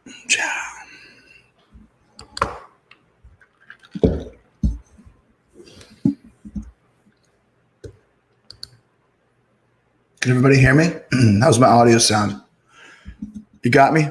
Can everybody hear me? How's my audio sound? You got me?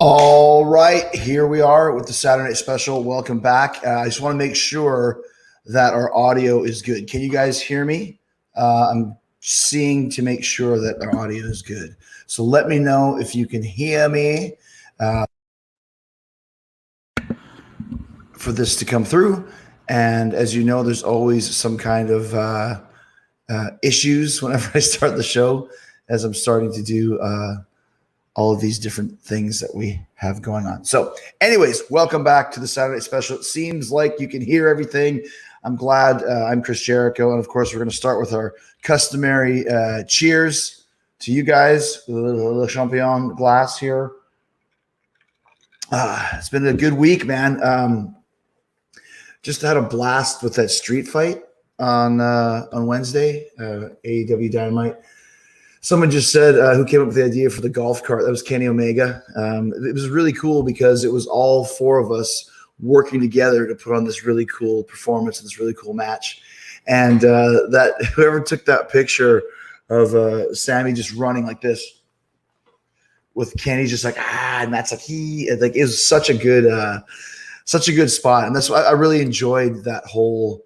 All right, here we are with the Saturday Night Special. Welcome back. I just want to make sure that our audio is good. Can you guys hear me? I'm seeing to make sure that our audio is good. So let me know if you can hear me for this to come through. And as you know, there's always some kind of issues whenever I start the show, as I'm starting to do all of these different things that we have going on. So anyways, welcome back to the Saturday Special. It seems like you can hear everything. I'm glad. I'm Chris Jericho. And of course, we're going to start with our customary cheers to you guys. Le Champion glass here. It's been a good week, man. Just had a blast with that street fight on Wednesday, AEW Dynamite. Someone just said, who came up with the idea for the golf cart? That was Kenny Omega. It was really cool because it was all four of us working together to put on this really cool performance and this really cool match. And that whoever took that picture of Sammy just running like this with Kenny just like, and that's like it was such a good spot. And that's why I really enjoyed that whole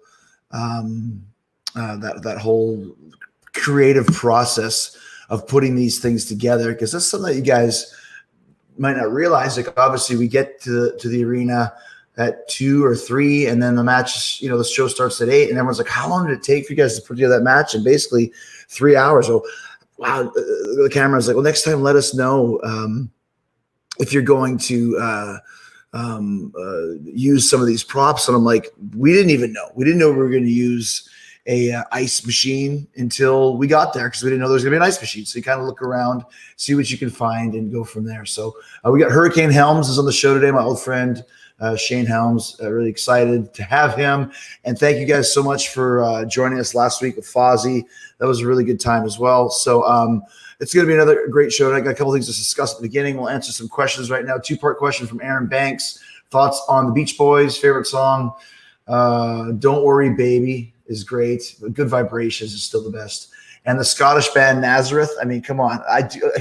that whole creative process of putting these things together, because that's something that you guys might not realize. Like, obviously we get to the arena at 2 or 3, and then the match, the show starts at 8, and everyone's like, how long did it take for you guys to put together that match? And basically 3 hours. Oh, wow. The camera's like, well, next time let us know if you're going to use some of these props. And I'm like, we didn't even know. We didn't know we were going to use a ice machine until we got there, because we didn't know there was going to be an ice machine. So you kind of look around, see what you can find, and go from there. So we got Hurricane Helms is on the show today, my old friend Shane Helms. Really excited to have him. And thank you guys so much for joining us last week with Fozzy. That was a really good time as well. So it's going to be another great show. I got a couple things to discuss at the beginning. We'll answer some questions right now. 2-part question from Aaron Banks. Thoughts on the Beach Boys, favorite song? Don't Worry Baby is great. Good Vibrations is still the best. And the Scottish band Nazareth, I mean, come on.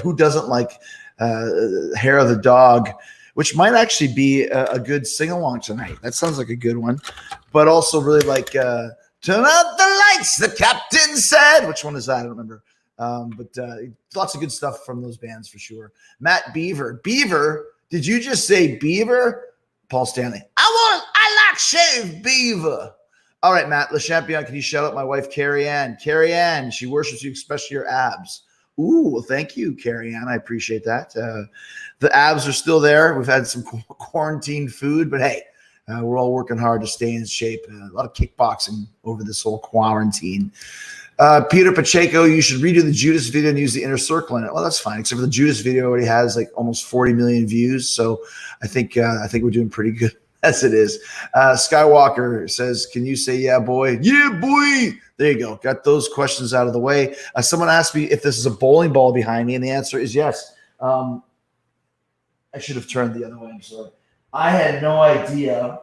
Who doesn't like Hair of the Dog, which might actually be a good sing-along tonight. That sounds like a good one. But also really like Turn Out the Lights, the Captain Said. Which one is that? I don't remember. But lots of good stuff from those bands for sure. Matt Beaver. Beaver? Did you just say Beaver? Paul Stanley. I like shaved beaver. All right, Matt Le Champion, can you shout out my wife, Carrie Ann? Carrie Ann, she worships you, especially your abs. Ooh, well, thank you, Carrie Ann. I appreciate that. The abs are still there. We've had some quarantine food, but hey, we're all working hard to stay in shape. A lot of kickboxing over this whole quarantine. Peter Pacheco, you should redo the Judas video and use the inner circle in it. Well, that's fine, except for the Judas video already has like almost 40 million views. So I think we're doing pretty good as it is. Skywalker says, can you say, yeah, boy? Yeah, boy. There you go. Got those questions out of the way. Someone asked me if this is a bowling ball behind me, and the answer is yes. I should have turned the other way. I'm sorry. I had no idea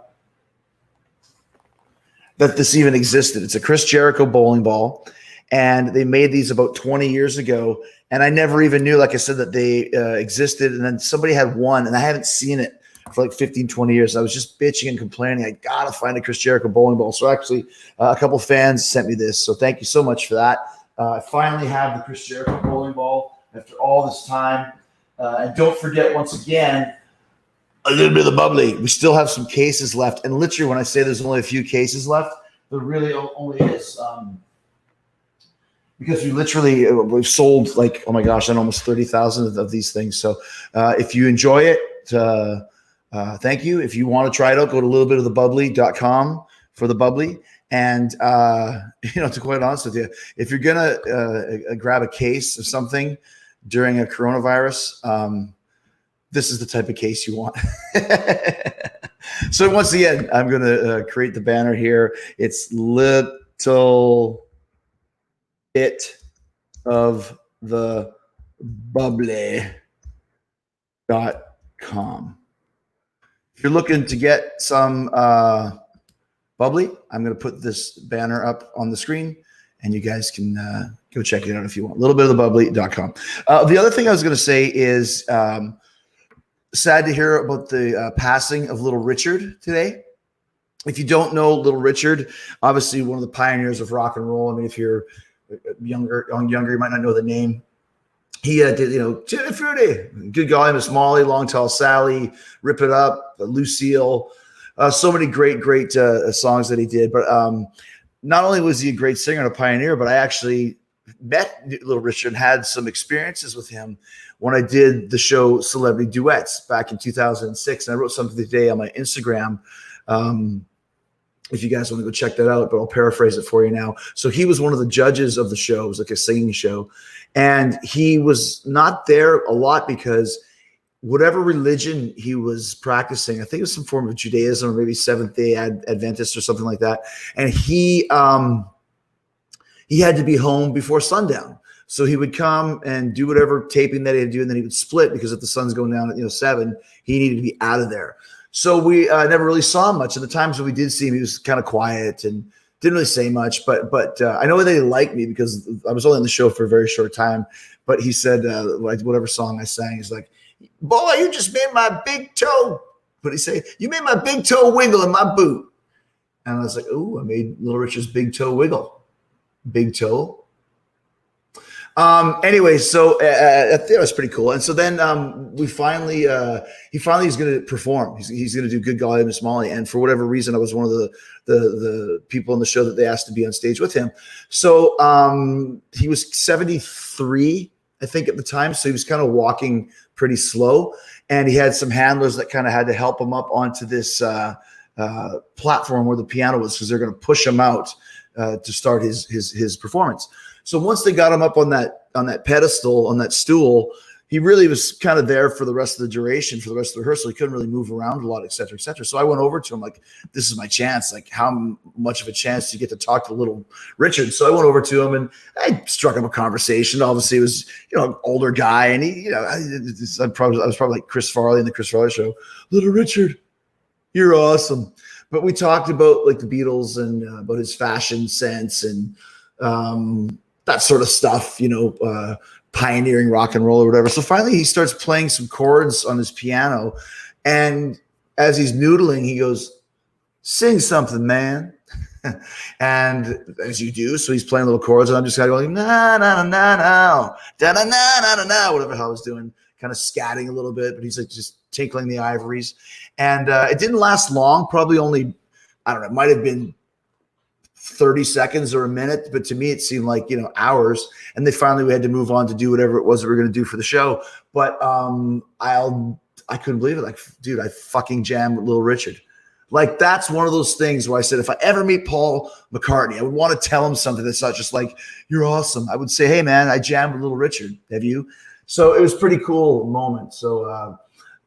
that this even existed. It's a Chris Jericho bowling ball, and they made these about 20 years ago, and I never even knew, like I said, that they existed, and then somebody had one, and I haven't seen it for like 15, 20 years. I was just bitching and complaining. I got to find a Chris Jericho bowling ball. So actually, a couple fans sent me this, so thank you so much for that. I finally have the Chris Jericho bowling ball after all this time. And don't forget, once again, a little bit of the bubbly. We still have some cases left. And literally, when I say there's only a few cases left, there really only is. Because we've sold like, oh my gosh, and almost 30,000 of these things. So if you enjoy it, thank you. If you want to try it out, go to littleBitOfTheBubbly.com for the bubbly. And, to be quite honest with you, if you're going to grab a case of something during a coronavirus, this is the type of case you want. So once again, I'm going to create the banner here. It's Little Bit of the Bubbly.com. If you're looking to get some bubbly, I'm going to put this banner up on the screen, and you guys can go check it out if you want. Littlebitofthebubbly.com. The other thing I was going to say is sad to hear about the passing of Little Richard today. If you don't know Little Richard, obviously one of the pioneers of rock and roll. I mean, if you're younger, you might not know the name. He did, Tutti Frutti, Good Golly Miss Molly, Long Tall Sally, Rip It Up, Lucille. So many great songs that he did. But not only was he a great singer and a pioneer, but I actually met Little Richard and had some experiences with him when I did the show Celebrity Duets back in 2006. And I wrote something today on my Instagram. If you guys want to go check that out, but I'll paraphrase it for you now. So he was one of the judges of the show. It was like a singing show. And he was not there a lot because whatever religion he was practicing, I think it was some form of Judaism or maybe Seventh-day Adventist or something like that. And he had to be home before sundown. So he would come and do whatever taping that he had to do, and then he would split because if the sun's going down at 7, he needed to be out of there. So we never really saw him much. And the times when we did see him, he was kind of quiet and didn't really say much. But I know they liked me because I was only on the show for a very short time. But he said, whatever song I sang, he's like, boy, you just made my big toe. What did he say? You made my big toe wiggle in my boot. And I was like, oh, I made Little Richard's big toe wiggle. big toe. Anyway, so I think it was pretty cool. And so then he finally is going to perform. He's going to do Good Golly Miss Molly. And for whatever reason, I was one of the people on the show that they asked to be on stage with him. So he was 73, I think, at the time. So he was kind of walking pretty slow. And he had some handlers that kind of had to help him up onto this platform where the piano was, because they're going to push him out to start his performance. So once they got him up on that pedestal, on that stool, he really was kind of there for the rest of the duration, for the rest of the rehearsal. He couldn't really move around a lot, et cetera, et cetera. So I went over to him like, this is my chance. Like, how much of a chance do you get to talk to little Richard? So I went over to him and I struck up a conversation. Obviously, it was, an older guy, and he, I was probably like Chris Farley in the Chris Farley Show. Little Richard, you're awesome. But we talked about like the Beatles and about his fashion sense and that sort of stuff, pioneering rock and roll or whatever. So finally he starts playing some chords on his piano. And as he's noodling, he goes, sing something, man. And as you do, so he's playing little chords, and I'm just kind of going, na, na, na, na, na, da, na, na, na, na, na, whatever the hell I was doing, kind of scatting a little bit, but he's like just tinkling the ivories. And it didn't last long, probably only, I don't know, it might have been 30 seconds or a minute, but to me it seemed like hours. And we had to move on to do whatever it was that we were going to do for the show. But I couldn't believe it. Like, dude, I fucking jammed with Little Richard. Like, that's one of those things where I said, if I ever meet Paul McCartney, I would want to tell him something that's not just like, you're awesome. I would say, hey man, I jammed with Little Richard. Have you? So it was a pretty cool moment. So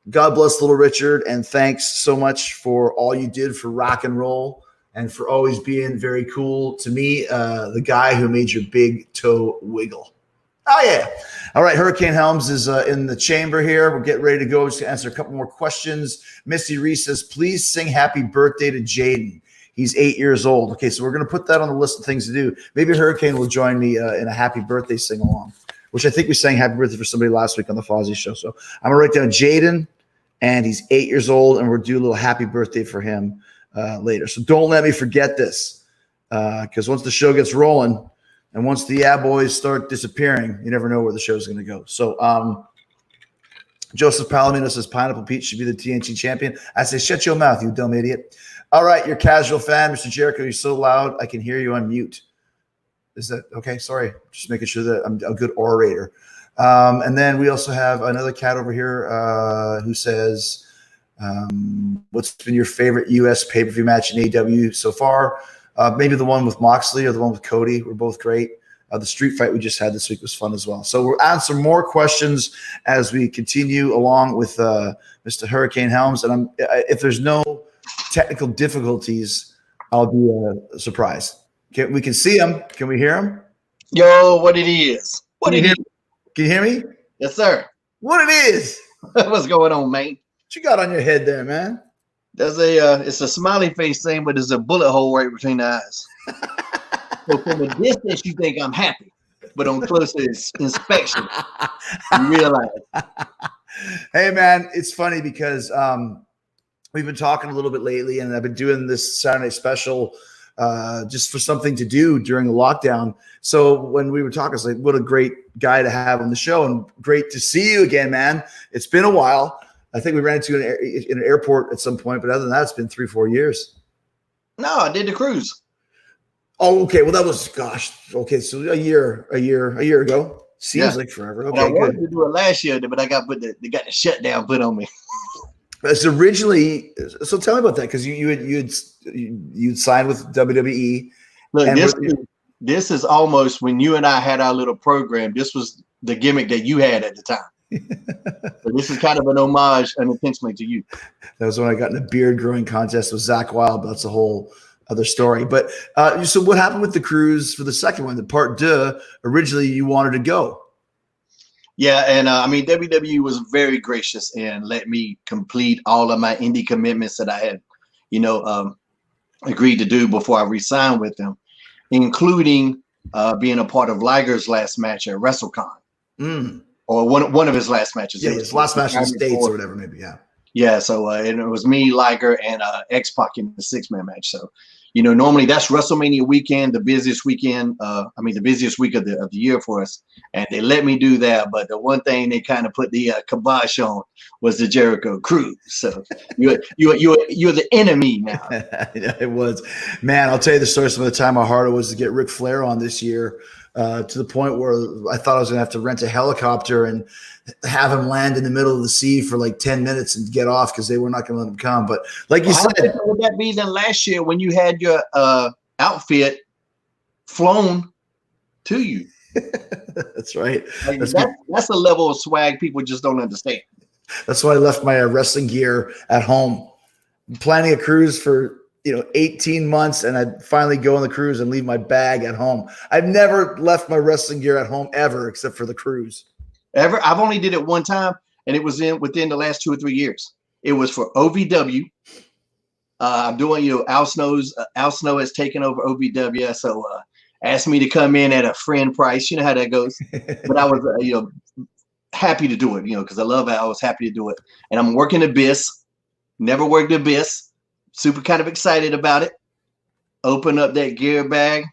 God bless Little Richard, and thanks so much for all you did for rock and roll, and for always being very cool to me, the guy who made your big toe wiggle. Oh, yeah. All right, Hurricane Helms is in the chamber here. We're getting ready to go. Just to answer a couple more questions. Missy Reese says, please sing happy birthday to Jaden. He's 8 years old. Okay, so we're going to put that on the list of things to do. Maybe Hurricane will join me in a happy birthday sing-along, which I think we sang happy birthday for somebody last week on the Fozzie show. So I'm going to write down Jaden, and he's 8 years old, and we'll do a little happy birthday for him later. So don't let me forget this, because once the show gets rolling and once the Yeah Boys start disappearing, you never know where the show's going to go. So Joseph Palomino says Pineapple Pete should be the TNT champion. I say, shut your mouth, you dumb idiot. All right, your casual fan, Mr. Jericho, you're so loud, I can hear you on mute. Is that okay? Sorry, just making sure that I'm a good orator. And then we also have another cat over here who says, what's been your favorite U.S. pay-per-view match in AEW so far? Maybe the one with Moxley or the one with Cody were both great. The street fight we just had this week was fun as well. So we'll answer more questions as we continue along with Mr. Hurricane Helms. And if there's no technical difficulties, I'll be surprised. We can see him. Can we hear him? Yo, what it is? What it is? Can you hear me? Yes, sir. What it is? What's going on, man? What you got on your head there, man? There's it's a smiley face thing, but there's a bullet hole right between the eyes. So from a distance, you think I'm happy, but on closer inspection, you realize. Hey, man, it's funny because we've been talking a little bit lately, and I've been doing this Saturday special just for something to do during the lockdown. So when we were talking, it's like, what a great guy to have on the show, and great to see you again, man. It's been a while. I think we ran into in an airport at some point, but other than that, it's been 3-4 years. No, I did the cruise. Oh, okay. Well, that was, gosh. Okay, so a year ago. Seems like forever. Okay, I wanted to do it last year, but I got they got the shutdown put on me. It's originally. So tell me about that, because you'd signed with WWE. Look, this is almost when you and I had our little program. This was the gimmick that you had at the time. So this is kind of an homage unintentionally to you. That was when I got in a beard growing contest with Zach Wilde, but that's a whole other story. But so what happened with the cruise for the second one, the part deux? Originally, you wanted to go. Yeah, and I mean, WWE was very gracious and let me complete all of my indie commitments that I had, agreed to do before I re-signed with them, including being a part of Liger's last match at WrestleCon. Or one of his last matches. Yeah, his last match in the States or whatever, maybe. Yeah. Yeah. So and it was me, Liger, and X-Pac in the 6-man match. So, normally that's WrestleMania weekend, the busiest weekend. The busiest week of the year for us, and they let me do that. But the one thing they kind of put the kibosh on was the Jericho Cruise. So you're the enemy now. It was, man. I'll tell you the story. Some of the time, how hard it was to get Ric Flair on this year, to the point where I thought I was going to have to rent a helicopter and have him land in the middle of the sea for like 10 minutes and get off because they were not going to let him come. But like you said, how would that be then last year when you had your outfit flown to you? That's right. Like, that's a level of swag people just don't understand. That's why I left my wrestling gear at home. Planning a cruise for 18 months, and I'd finally go on the cruise and leave my bag at home. I've never left my wrestling gear at home ever, except for the cruise. Ever? I've only did it one time, and it was within the last 2 or 3 years. It was for OVW. I'm doing, Al Snow has taken over OVW, so asked me to come in at a friend price. You know how that goes. But I was, happy to do it, because I love it. I was happy to do it, and I'm working Abyss. Never worked Abyss. Super kind of excited about it. Open up that gear bag,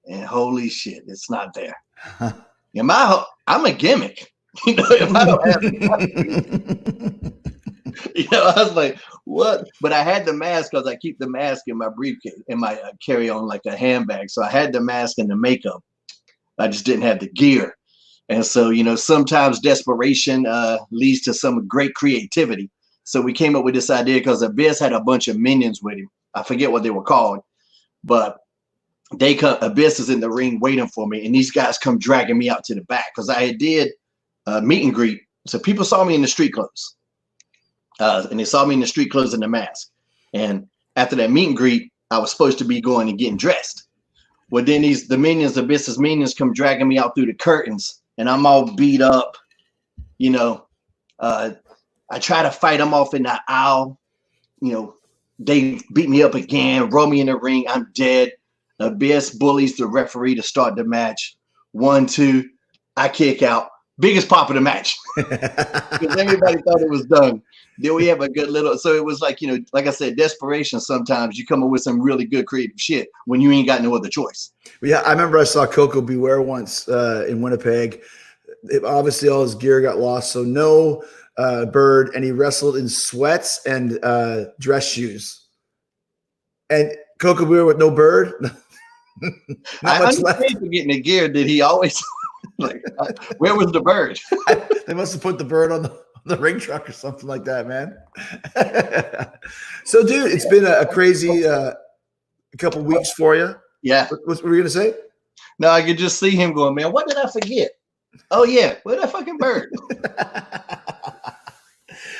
and holy shit, it's not there. I'm a gimmick. If I don't have I was like, what? But I had the mask because I keep the mask in my briefcase, in my carry-on, like a handbag. So I had the mask and the makeup. I just didn't have the gear. And so, sometimes desperation leads to some great creativity. So we came up with this idea because Abyss had a bunch of minions with him. I forget what they were called, but Abyss is in the ring waiting for me, and these guys come dragging me out to the back because I did meet and greet. So people saw me in the street clothes, and they saw me in the street clothes and the mask. And after that meet and greet, I was supposed to be going and getting dressed. Well, then Abyss's minions come dragging me out through the curtains, and I'm all beat up, I try to fight them off in the aisle. They beat me up again, roll me in the ring. I'm dead. Abyss bullies the referee to start the match. 1, 2, I kick out. Biggest pop of the match. Because everybody thought it was done. Then we have a good little, so it was like, like I said, desperation. Sometimes you come up with some really good creative shit when you ain't got no other choice. Yeah, I remember I saw Coco Beware once in Winnipeg. Obviously, all his gear got lost, so no bird, and he wrestled in sweats and dress shoes. And Coco Beware with no bird. I understand for getting the gear. Did he always where was the bird? They must have put the bird on the ring truck or something like that, man. So, dude, it's been a crazy couple weeks for you. Yeah. What were you gonna say? No, I could just see him going, man. What did I forget? Oh yeah, where's that fucking bird?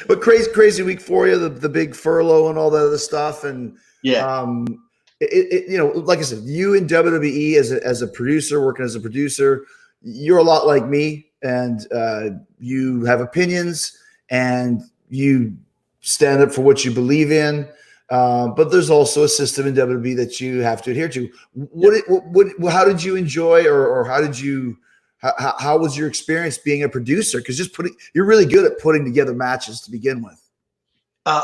But crazy week for you, the big furlough and all that other stuff, and like I said, you in WWE as a producer, working as a producer, you're a lot like me, and you have opinions and you stand up for what you believe in. But there's also a system in WWE that you have to adhere to. How did you enjoy, or how was your experience being a producer? Because you're really good at putting together matches to begin with.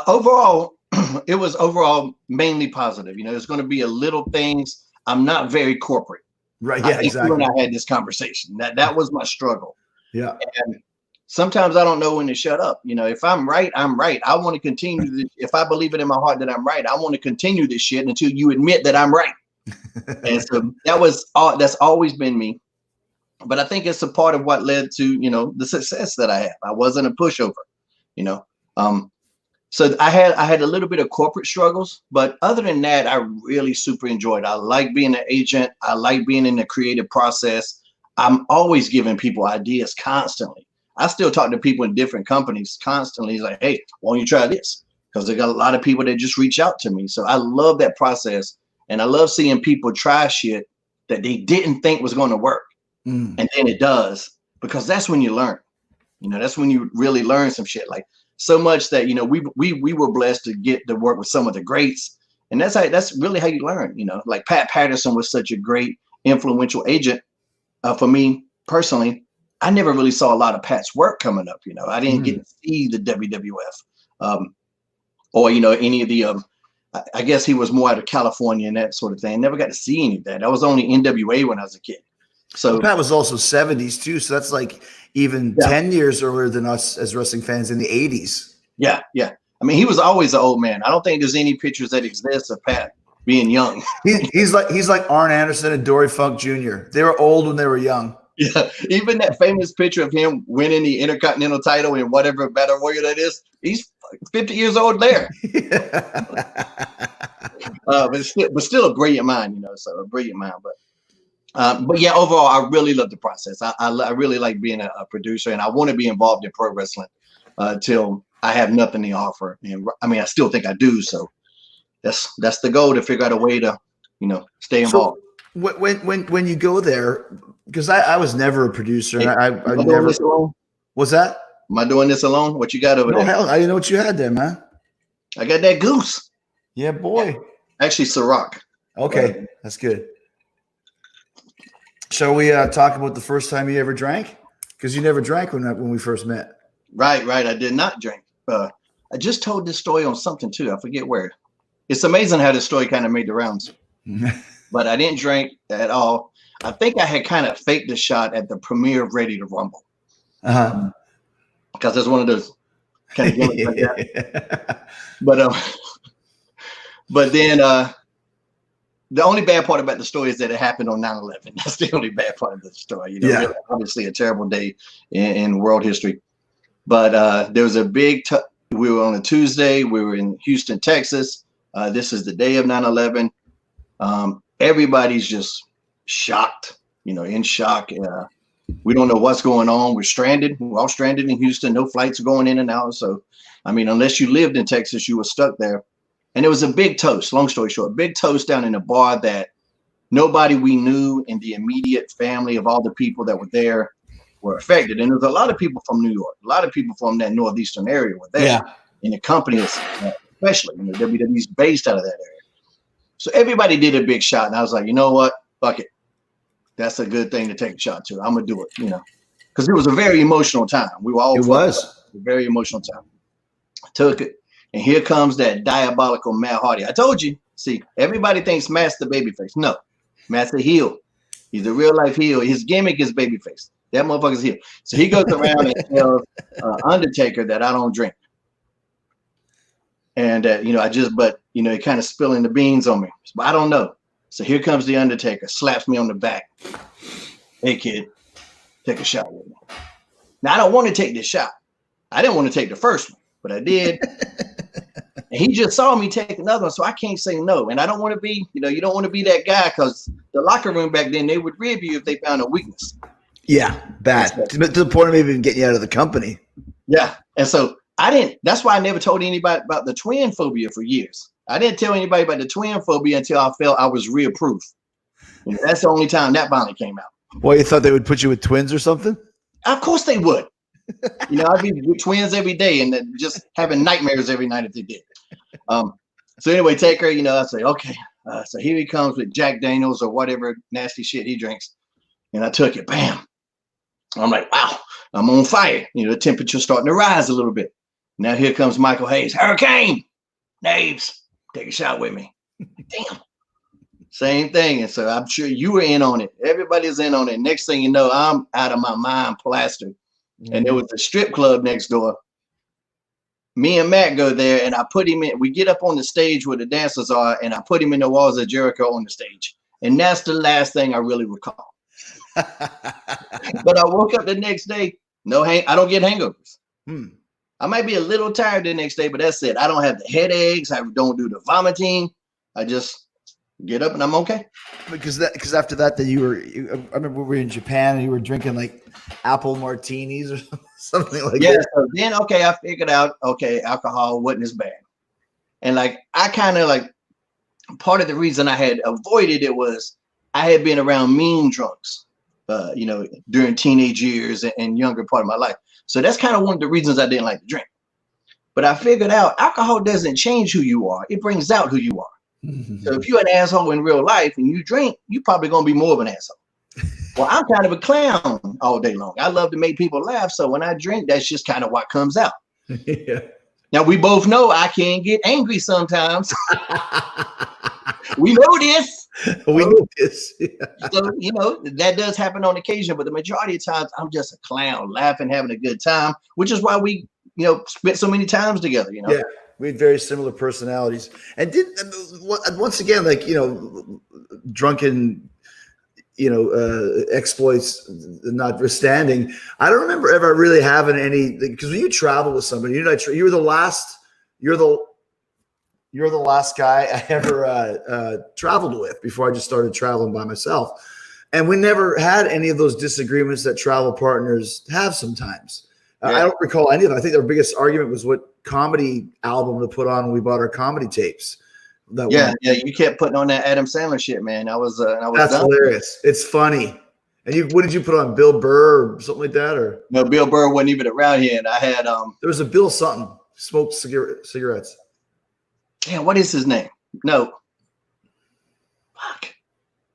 Overall, it was mainly positive. There's going to be a little things. I'm not very corporate. Right. Yeah, exactly. When I had this conversation, that was my struggle. Yeah. And sometimes I don't know when to shut up. If I'm right, I'm right. I want to continue this. If I believe it in my heart that I'm right, I want to continue this shit until you admit that I'm right. And so that's always been me. But I think it's a part of what led to, the success that I have. I wasn't a pushover, So I had a little bit of corporate struggles, but other than that, I really super enjoyed it. I like being an agent. I like being in the creative process. I'm always giving people ideas constantly. I still talk to people in different companies constantly. It's like, hey, why don't you try this? Because they got a lot of people that just reach out to me. So I love that process. And I love seeing people try shit that they didn't think was going to work. And then it does, because that's when you learn. That's when you really learn some shit. Like so much that we were blessed to get to work with some of the greats, and that's really how you learn. Like Pat Patterson was such a great influential agent for me personally. I never really saw a lot of Pat's work coming up. I didn't get to see the WWF or any of the I guess he was more out of California and that sort of thing. Never got to see any of that. I was only NWA when I was a kid. So well, Pat was also 70s too. So that's like even 10 years earlier than us as wrestling fans in the 80s. Yeah. I mean, he was always an old man. I don't think there's any pictures that exist of Pat being young. He's like Arn Anderson and Dory Funk Jr. They were old when they were young. Yeah, even that famous picture of him winning the Intercontinental title in whatever Battle Warrior that is, he's 50 years old there. But still a brilliant mind, you know. So a brilliant mind, but yeah, overall, I really love the process. I really like being a producer, and I want to be involved in pro wrestling till I have nothing to offer. And I mean, I still think I do. So that's the goal, to figure out a way to, you know, stay involved. So when you go there, because I was never a producer, and I Am I never. doing this alone? What's that? Am I doing this alone? What you got over there? Hell, I didn't know what you had there, man. I got that goose. Yeah, boy. Actually, Ciroc. Okay, that's good. Shall we talk about the first time you ever drank? Because you never drank when we first met. Right. I did not drink. I just told this story on something too. I forget where. It's amazing how this story kind of made the rounds. But I didn't drink at all. I think I had kind of faked the shot at the premiere of Ready to Rumble. Because it's one of those kind of gimmicks like that. But then the only bad part about the story is that it happened on 9/11. That's the only bad part of the story. You know, really, obviously a terrible day in world history. But there was a big. We were on a Tuesday. We were in Houston, Texas. This is the day of 9/11. Everybody's just shocked. You know, in shock. We don't know what's going on. We're stranded. We're all stranded in Houston. No flights going in and out. So, I mean, unless you lived in Texas, you were stuck there. And it was a big toast. Long story short, big toast down in a bar that nobody we knew in the immediate family of all the people that were there were affected. And there was a lot of people from New York, a lot of people from that northeastern area were there. Yeah. And the companies, especially, you know, WWE's based out of that area. So everybody did a big shot. And I was like, you know what? Fuck it. That's a good thing to take a shot to. I'm going to do it, you know, because it was a very emotional time. We were all. It was a very emotional time. I took it. And here comes that diabolical Matt Hardy. I told you. See, everybody thinks Matt's the babyface. No, Matt's a heel. He's a real life heel. His gimmick is babyface. That motherfucker's heel. So he goes around and tells Undertaker that I don't drink. And, you know, he kind of spilling the beans on me. But I don't know. So here comes the Undertaker, slaps me on the back. Hey, kid, take a shot with me. Now, I don't want to take this shot. I didn't want to take the first one, but I did. And he just saw me take another one, so I can't say no. And I don't want to be, you know, you don't want to be that guy, because the locker room back then, they would rib you if they found a weakness. Yeah, bad. To the point of even getting you out of the company. Yeah. And so that's why I never told anybody about the twin phobia for years. I didn't tell anybody about the twin phobia until I felt I was real proof. You know, that's the only time that finally came out. Well, you thought they would put you with twins or something? Of course they would. You know, I'd be with twins every day and then just having nightmares every night if they did. So anyway, Taker, you know, I say, okay. So here he comes with Jack Daniels or whatever nasty shit he drinks. And I took it, bam. I'm like, wow, I'm on fire. You know, the temperature's starting to rise a little bit. Now here comes Michael Hayes. Hurricane, Naves, take a shot with me. Damn. Same thing. And so I'm sure you were in on it. Everybody's in on it. Next thing you know, I'm out of my mind plastered. Mm-hmm. And there was a strip club next door. Me and Matt go there, and I put him in. We get up on the stage where the dancers are, and I put him in the walls of Jericho on the stage. And that's the last thing I really recall. But I woke up the next day. I don't get hangovers. I might be a little tired the next day, but that's it. I don't have the headaches. I don't do the vomiting. I just get up and I'm okay. Because after that, I remember we were in Japan and you were drinking like apple martinis or something like that. Yeah. So then, I figured out, alcohol wasn't as bad. And like, I kind of like, part of the reason I had avoided it was I had been around mean drunks, you know, during teenage years and younger part of my life. So that's kind of one of the reasons I didn't like to drink. But I figured out alcohol doesn't change who you are. It brings out who you are. So if you're an asshole in real life and you drink, you're probably going to be more of an asshole. Well, I'm kind of a clown all day long. I love to make people laugh. So when I drink, that's just kind of what comes out. Yeah. Now we both know I can get angry sometimes. We know this. We know this. Yeah. So, you know, that does happen on occasion, but the majority of times I'm just a clown, laughing, having a good time, which is why we, you know, spent so many times together, you know? Yeah. We had very similar personalities. And once again, like, you know, drunken, you know, exploits notwithstanding, I don't remember ever really having any, because when you travel with somebody, you're the last guy I ever traveled with before I just started traveling by myself. And we never had any of those disagreements that travel partners have sometimes. Yeah. I don't recall any of them. I think our biggest argument was what comedy album to put on when we bought our comedy tapes. Yeah, you kept putting on that Adam Sandler shit, man. That's done. Hilarious. It's funny. And what did you put on? Bill Burr or something like that? Or no, Bill Burr wasn't even around here, and I had there was a Bill something, smoked cigarettes. Damn, what is his name? No. Fuck.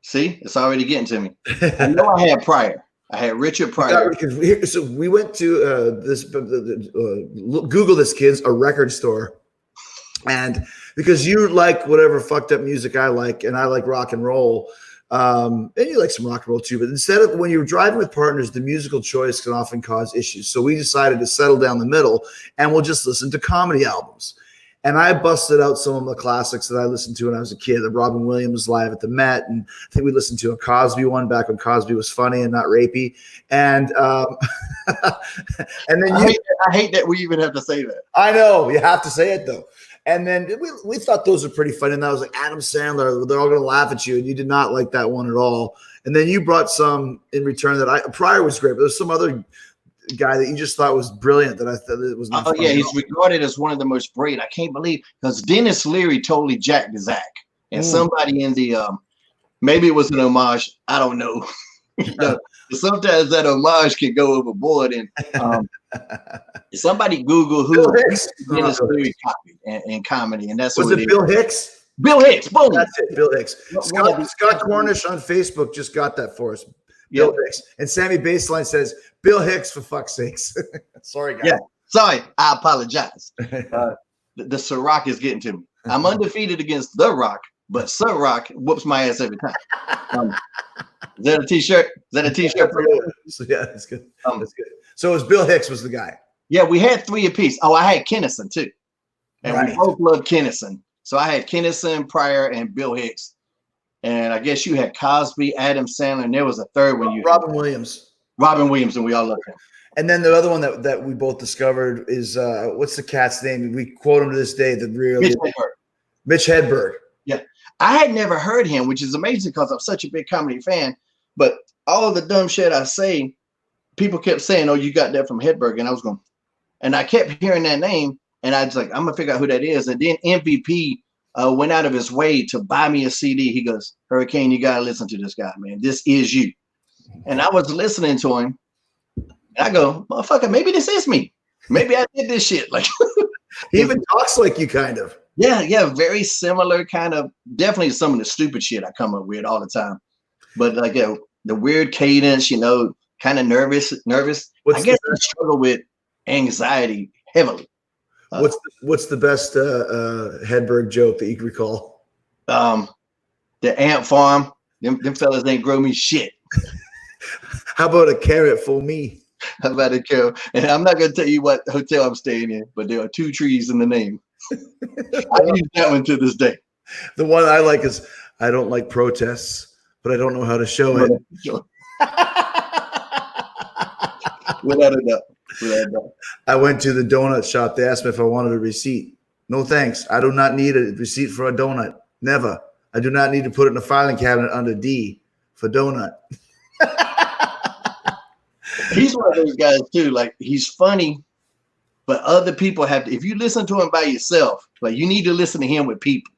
See, it's already getting to me. I know I had Pryor. I had Richard Pryor. So we went to Google this, kids, a record store. And because you like whatever fucked up music I like, and I like rock and roll, and you like some rock and roll too, but instead of when you're driving with partners, the musical choice can often cause issues. So we decided to settle down the middle, and we'll just listen to comedy albums. And I busted out some of the classics that I listened to when I was a kid. The Robin Williams Live at the Met, and I think we listened to a Cosby one back when Cosby was funny and not rapey. And and then I hate that we even have to say that. I know you have to say it though. And then we thought those were pretty funny. And that was like Adam Sandler. They're all going to laugh at you, and you did not like that one at all. And then you brought some in return that Pryor was great, but there's some other guy that you just thought was brilliant that I thought it was not. Oh yeah, he's regarded as one of the most great. I can't believe, because Dennis Leary totally jacked Zach, and somebody in the maybe it was an homage. I don't know. Sometimes that homage can go overboard, and somebody Google who Dennis Leary copied in comedy, and that's was it. Bill Hicks. Bill Hicks, boom. That's it, Bill Hicks. Scott Cornish on Facebook just got that for us. Bill Hicks. And Sammy Baseline says, Bill Hicks, for fuck's sakes. Sorry, guys. Yeah, sorry. I apologize. The Ciroc is getting to me. I'm undefeated against The Rock, but Ciroc whoops my ass every time. Is that a t-shirt? Is that a t-shirt? So, yeah, that's good. That's good. So it was Bill Hicks was the guy. Yeah, we had three apiece. Oh, I had Kennison too. And we both loved Kennison. So I had Kennison, Pryor, and Bill Hicks. And I guess you had Cosby, Adam Sandler, and there was a third one. Robin Williams. Robin Williams, and we all loved him. And then the other one that we both discovered is what's the cat's name? We quote him to this day. Mitch Hedberg. Yeah, I had never heard him, which is amazing because I'm such a big comedy fan. But all of the dumb shit I say, people kept saying, "Oh, you got that from Hedberg," and I was going, and I kept hearing that name, and I was like, "I'm gonna figure out who that is." And then MVP went out of his way to buy me a CD. He goes, "Hurricane, you gotta listen to this guy, man. This is you." And I was listening to him, and I go, "Motherfucker, maybe this is me. Maybe I did this shit." Like he even talks like you, kind of. Yeah, very similar, kind of. Definitely some of the stupid shit I come up with all the time, but like the weird cadence, you know, kind of nervous. I guess I struggle with anxiety heavily. What's the best Hedberg joke that you can recall? The ant farm. Them fellas ain't grow me shit. How about a carrot for me? How about a carrot? And I'm not gonna tell you what hotel I'm staying in, but there are 2 trees in the name. I use that one to this day. The one I like is, I don't like protests, but I don't know how to show it. Without a doubt. I went to the donut shop. They asked me if I wanted a receipt. No, thanks. I do not need a receipt for a donut. Never. I do not need to put it in a filing cabinet under D for donut. He's one of those guys too. Like, he's funny, but other people have to. If you listen to him by yourself, like, you need to listen to him with people.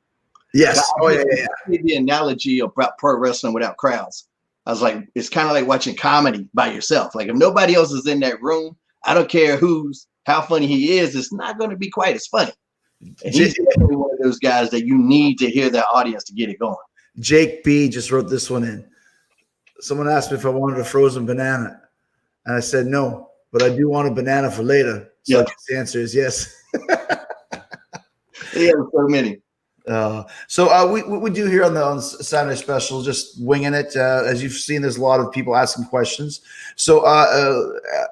Yes. Like, the analogy about pro wrestling without crowds. I was like, it's kind of like watching comedy by yourself. Like, if nobody else is in that room, I don't care how funny he is, it's not going to be quite as funny. And he's definitely one of those guys that you need to hear their audience to get it going. Jake B just wrote this one in. Someone asked me if I wanted a frozen banana, and I said no, but I do want a banana for later. So I guess the answer is yes. Yeah, so many. So we do here on Saturday Special, just winging it. As you've seen, there's a lot of people asking questions. So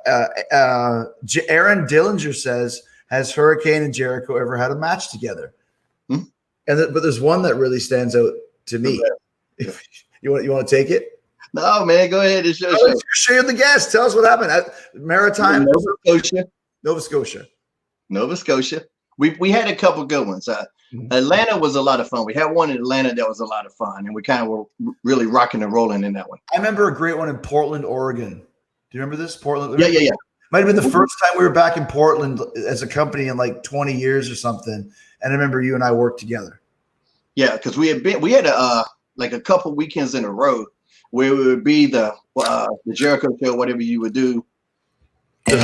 Aaron Dillinger says, has Hurricane and Jericho ever had a match together? But there's one that really stands out to me. You want to take it? No, man, go ahead. It's your show. Share the guest. Tell us what happened at Maritime, Nova Scotia. We had a couple good ones. Atlanta was a lot of fun. We had one in Atlanta that was a lot of fun, and we kind of were really rocking and rolling in that one. I remember a great one in Portland, Oregon. Do you remember this? Portland? Yeah. Might have been the first time we were back in Portland as a company in like 20 years or something. And I remember you and I worked together. Yeah, because we had a couple weekends in a row where it would be the Jericho show, whatever you would do. The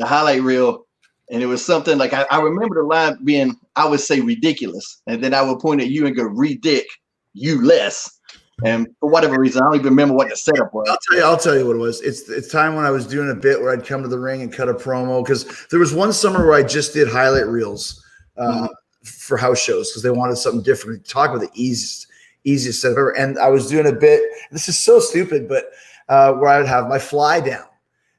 highlight reel. And it was something like I remember the line being, I would say ridiculous. And then I would point at you and go, ridic, you less. And for whatever reason, I don't even remember what the setup was. I'll tell you what it was. It's time when I was doing a bit where I'd come to the ring and cut a promo, because there was one summer where I just did highlight reels for house shows because they wanted something different. Talk about the easiest setup ever. And I was doing a bit. This is so stupid, but where I'd have my fly down.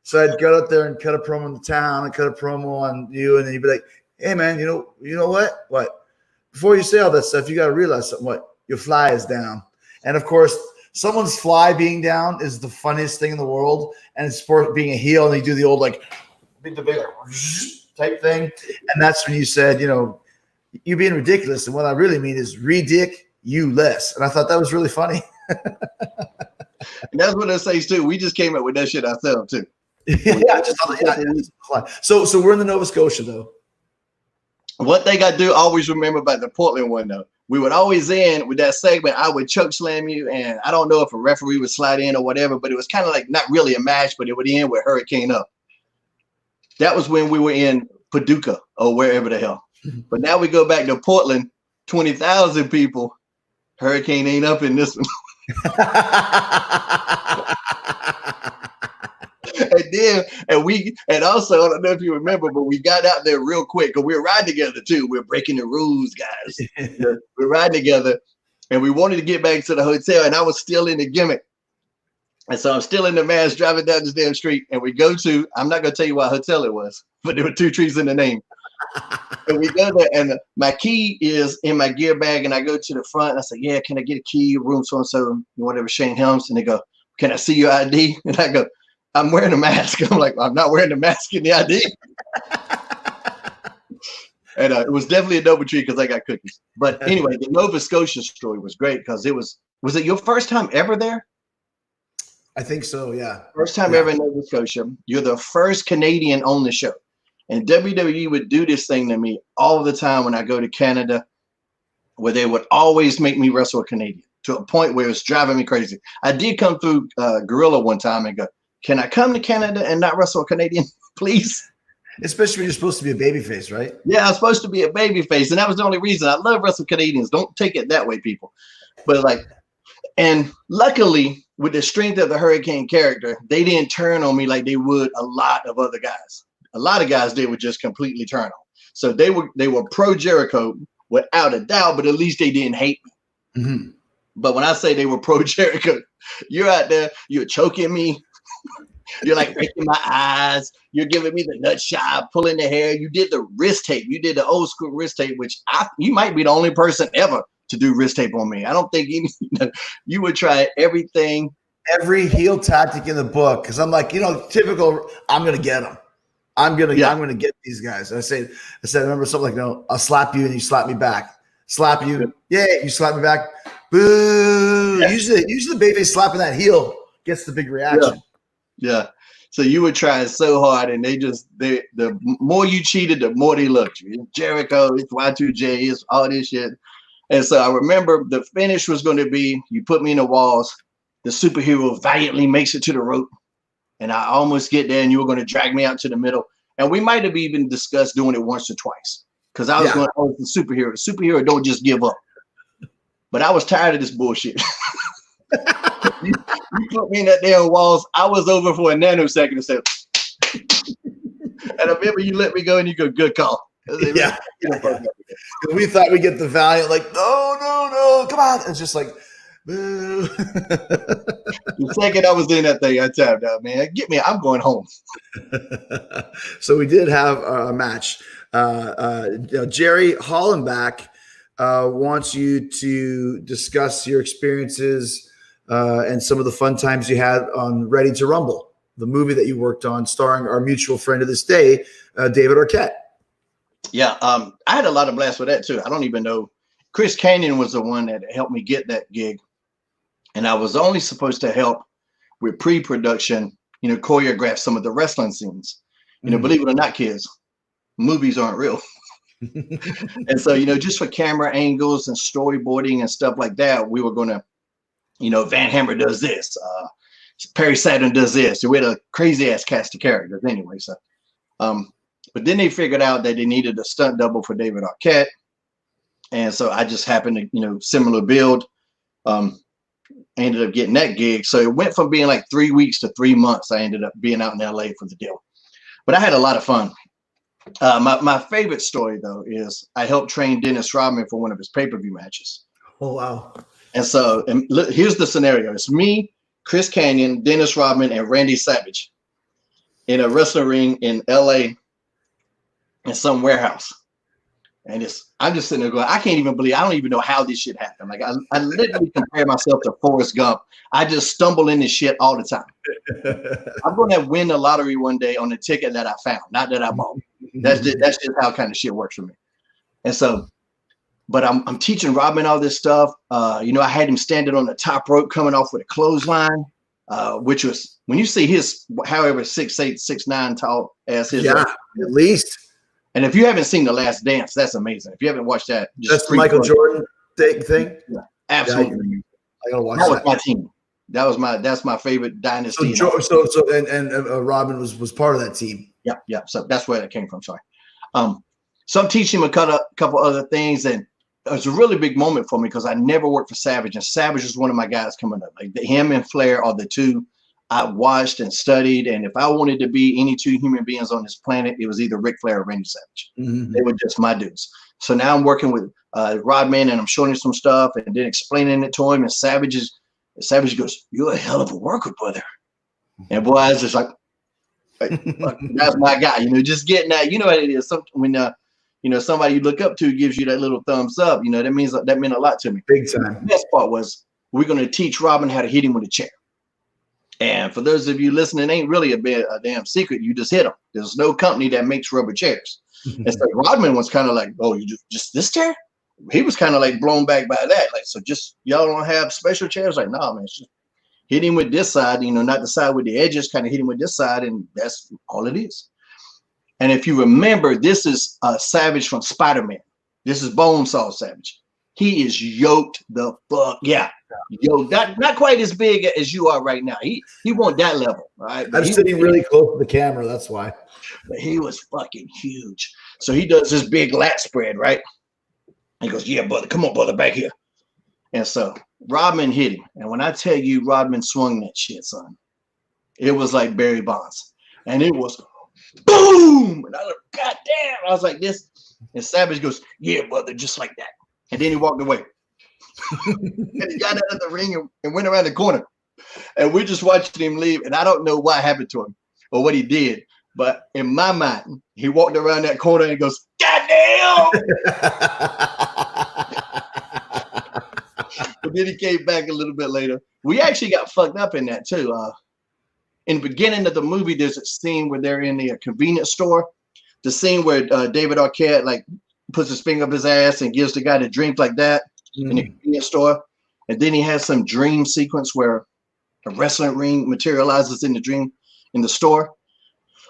So I'd go out there and cut a promo in the town and cut a promo on you, and then you'd be like, "Hey man, you know what? What? Before you say all that stuff, you got to realize something. What? Your fly is down." And of course, someone's fly being down is the funniest thing in the world. And it's for being a heel, and you do the old like big type thing. And that's when you said, you being ridiculous. And what I really mean is ridic, you less. And I thought that was really funny. And that's what it says too. We just came up with that shit ourselves too. So we're in the Nova Scotia though. One thing I do always remember about the Portland one though, we would always end with that segment. I would choke slam you, and I don't know if a referee would slide in or whatever, but it was kind of like not really a match, but it would end with Hurricane up. That was when we were in Paducah or wherever the hell. But now we go back to Portland, 20,000 people. Hurricane ain't up in this one. And also, I don't know if you remember, but we got out there real quick because we were riding together too. We were breaking the rules, guys. We're riding together, and we wanted to get back to the hotel, and I was still in the gimmick. And so I'm still in the mask driving down this damn street, and we go to, I'm not going to tell you what hotel it was, but there were two trees in the name. And we go there, and my key is in my gear bag, and I go to the front, and I say, yeah, can I get a key, room so-and-so, whatever, Shane Helms? And they go, can I see your ID? And I go, I'm wearing a mask. I'm like, I'm not wearing a mask in the ID. And it was definitely a double tree because I got cookies. But anyway, the Nova Scotia story was great because was it your first time ever there? I think so, yeah. First time ever in Nova Scotia. You're the first Canadian on the show. And WWE would do this thing to me all the time when I go to Canada, where they would always make me wrestle a Canadian to a point where it's driving me crazy. I did come through Gorilla one time and go, can I come to Canada and not wrestle a Canadian, please? Especially when you're supposed to be a babyface, right? Yeah, I'm supposed to be a babyface. And that was the only reason. I love wrestling Canadians. Don't take it that way, people. But and luckily, with the strength of the Hurricane character, they didn't turn on me like they would a lot of other guys. A lot of guys, they would just completely turn on. So they were pro Jericho without a doubt, but at least they didn't hate me. Mm-hmm. But when I say they were pro Jericho, you're out there, you're choking me. You're like breaking my eyes. You're giving me the nut shot, pulling the hair. You did the wrist tape. You did the old school wrist tape, which you might be the only person ever to do wrist tape on me. I don't think you would try everything. Every heel tactic in the book. Because I'm like, typical, I'm going to get them. I'm going to get these guys. And I said, I remember something like, no, I'll slap you and you slap me back. Slap you. Yeah, you slap me back. Boo. Yeah. Usually the babyface slapping that heel gets the big reaction. Yeah. So you were trying so hard, and the more you cheated, the more they looked you. It's Jericho, it's Y2J, it's all this shit. And so I remember the finish was going to be, you put me in the walls, the superhero valiantly makes it to the rope, and I almost get there, and you were going to drag me out to the middle. And we might have even discussed doing it once or twice, because I was going, oh, the superhero. The superhero don't just give up. But I was tired of this bullshit. You put me in that damn walls. I was over for a nanosecond and said, And I remember you let me go and you go, good call. Yeah. We thought we'd get the Valiant, like, no, come on. It's just like, boo. The second I was in that thing, I tapped out, man. Get me, I'm going home. So we did have a match. Jerry Hollenbach wants you to discuss your experiences and some of the fun times you had on Ready to Rumble, the movie that you worked on, starring our mutual friend of this day, David Arquette. Yeah, I had a lot of blast with that too. I don't even know. Chris Canyon was the one that helped me get that gig, and I was only supposed to help with pre-production, choreograph some of the wrestling scenes. Believe it or not, kids, movies aren't real. And so, just for camera angles and storyboarding and stuff like that, we were going to, Van Hammer does this, Perry Saturn does this. So we had a crazy ass cast of characters anyway. So, but then they figured out that they needed a stunt double for David Arquette. And so I just happened to, similar build, ended up getting that gig. So it went from being like 3 weeks to 3 months. I ended up being out in LA for the deal, but I had a lot of fun. My favorite story though, is I helped train Dennis Rodman for one of his pay-per-view matches. Oh, wow. And so, look, here's the scenario. It's me, Chris Canyon, Dennis Rodman, and Randy Savage in a wrestling ring in LA in some warehouse. And I'm just sitting there going, I can't even believe, I don't even know how this shit happened. Like I literally compare myself to Forrest Gump. I just stumble in this shit all the time. I'm going to win the lottery one day on the ticket that I found, not that I bought. That's just how kind of shit works for me. And so, but I'm teaching Rodman all this stuff. I had him standing on the top rope coming off with a clothesline, which was, when you see his, however, 6'8", 6'9" tall ass is. Yeah, at least. And if you haven't seen The Last Dance, that's amazing. If you haven't watched that, that's the Michael Jordan thing. Yeah, absolutely. Yeah, I gotta watch that. Was my team. That's my favorite dynasty. So Rodman was part of that team. Yeah. So that's where that came from. Sorry. So I'm teaching him a couple other things, and it was a really big moment for me because I never worked for Savage, and Savage is one of my guys coming up. Like him and Flair are the two I watched and studied, and if I wanted to be any two human beings on this planet, it was either Ric Flair or Randy Savage. Mm-hmm. They were just my dudes. So now I'm working with Rodman, and I'm showing him some stuff and then explaining it to him. And Savage goes, "You're a hell of a worker, brother." And boy, I was just like, that's my guy. Just getting that. You know what it is. When somebody you look up to gives you that little thumbs up, that meant a lot to me. Big time. The best part was we're going to teach Rodman how to hit him with a chair. And for those of you listening, ain't really a damn secret. You just hit them. There's no company that makes rubber chairs. And so Rodman was kind of like, "Oh, you just this chair?" He was kind of like blown back by that. Like, so just y'all don't have special chairs? Like, nah, man, it's just hit him with this side, not the side with the edges, kind of hit him with this side, and that's all it is. And if you remember, this is Savage from Spider-Man. This is Bonesaw Savage. He is yoked the fuck. Yeah. Yoked. Not quite as big as you are right now. He won't that level. Right? I'm sitting really close to the camera. That's why. But he was fucking huge. So he does this big lat spread, right? He goes, "Yeah, brother. Come on, brother, back here." And so Rodman hit him. And when I tell you Rodman swung that shit, son, it was like Barry Bonds. And it was boom. And I was like, God damn. I was like this. And Savage goes, "Yeah, brother, just like that." And then he walked away. And he got out of the ring and went around the corner. And we just watched him leave. And I don't know what happened to him or what he did. But in my mind, he walked around that corner and goes, "God damn." But then he came back a little bit later. We actually got fucked up in that too. In the beginning of the movie, there's a scene where they're in the convenience store. The scene where David Arquette like puts his finger up his ass and gives the guy the drink like that in the convenience store. And then he has some dream sequence where a wrestling ring materializes in the dream in the store,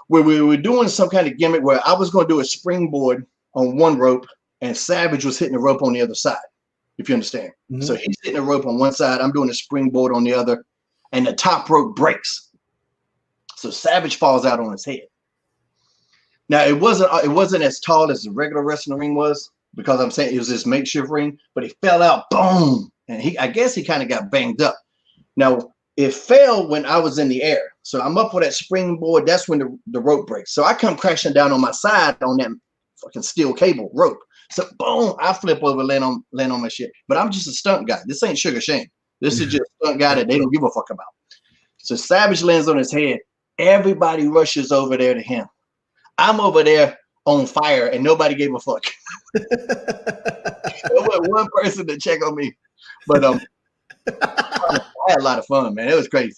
where we were doing some kind of gimmick where I was going to do a springboard on one rope and Savage was hitting the rope on the other side, if you understand. Mm-hmm. So he's hitting the rope on one side, I'm doing a springboard on the other, and the top rope breaks. So Savage falls out on his head. Now it wasn't as tall as the regular wrestling ring was, because I'm saying it was this makeshift ring, but he fell out, boom, and I guess he kind of got banged up. Now it fell when I was in the air, So I'm up for that springboard. That's when the rope breaks. So I come crashing down on my side on that fucking steel cable rope. So boom, I flip over, land on my shit. But I'm just a stunt guy. This ain't Sugar Shane. This is just a stunt guy that they don't give a fuck about. So Savage lands on his head. Everybody rushes over there to him. I'm over there on fire and nobody gave a fuck. There was one person to check on me. But I had a lot of fun, man. It was crazy.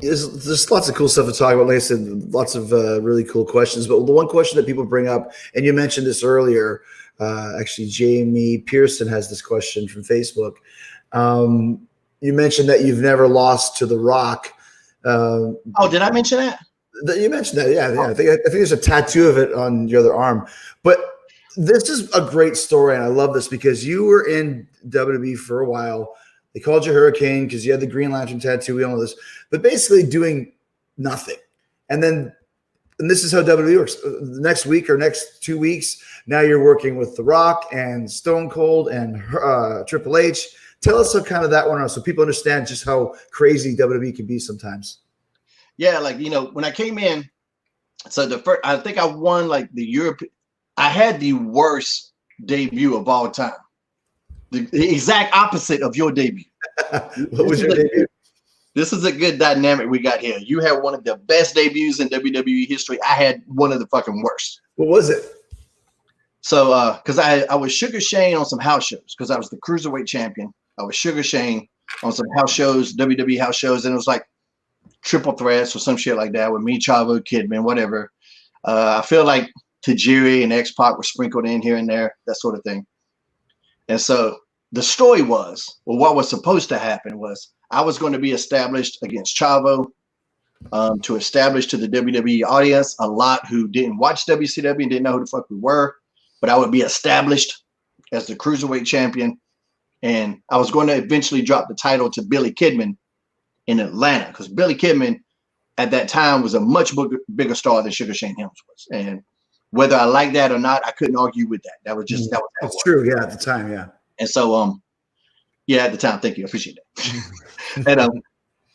There's lots of cool stuff to talk about. Like I said, lots of really cool questions. But the one question that people bring up, and you mentioned this earlier, actually, Jamie Pearson has this question from Facebook. You mentioned that you've never lost to The Rock. Oh, did I mention that? You mentioned that, yeah. I think there's a tattoo of it on your other arm. But this is a great story, and I love this because you were in WWE for a while. They called you Hurricane because you had the Green Lantern tattoo. We all know this, but basically doing nothing. And this is how WWE works. The next week or next 2 weeks, now you're working with The Rock and Stone Cold and Triple H. Tell us how kind of that one, so people understand just how crazy WWE can be sometimes. Yeah, like, when I came in, so I think I won like the European. I had the worst debut of all time. The exact opposite of your debut. What was your debut? This is a good dynamic we got here. You had one of the best debuts in WWE history. I had one of the fucking worst. What was it? So, because I was Sugar Shane on some house shows because I was the Cruiserweight champion. I was Sugar Shane on some house shows, WWE house shows, and it was like triple threats or some shit like that with me, Chavo, Kidman, whatever. I feel like Tajiri and X-Pac were sprinkled in here and there, that sort of thing. And so the story was, well, what was supposed to happen was I was going to be established against Chavo to establish to the WWE audience a lot who didn't watch WCW and didn't know who the fuck we were, but I would be established as the Cruiserweight champion. And I was going to eventually drop the title to Billy Kidman in Atlanta because Billy Kidman at that time was a much bigger star than Sugar Shane Helms was. And whether I like that or not, I couldn't argue with that. That was just, That's true. Yeah. At the time. Yeah. And so, yeah, at the time, thank you. I appreciate that. And,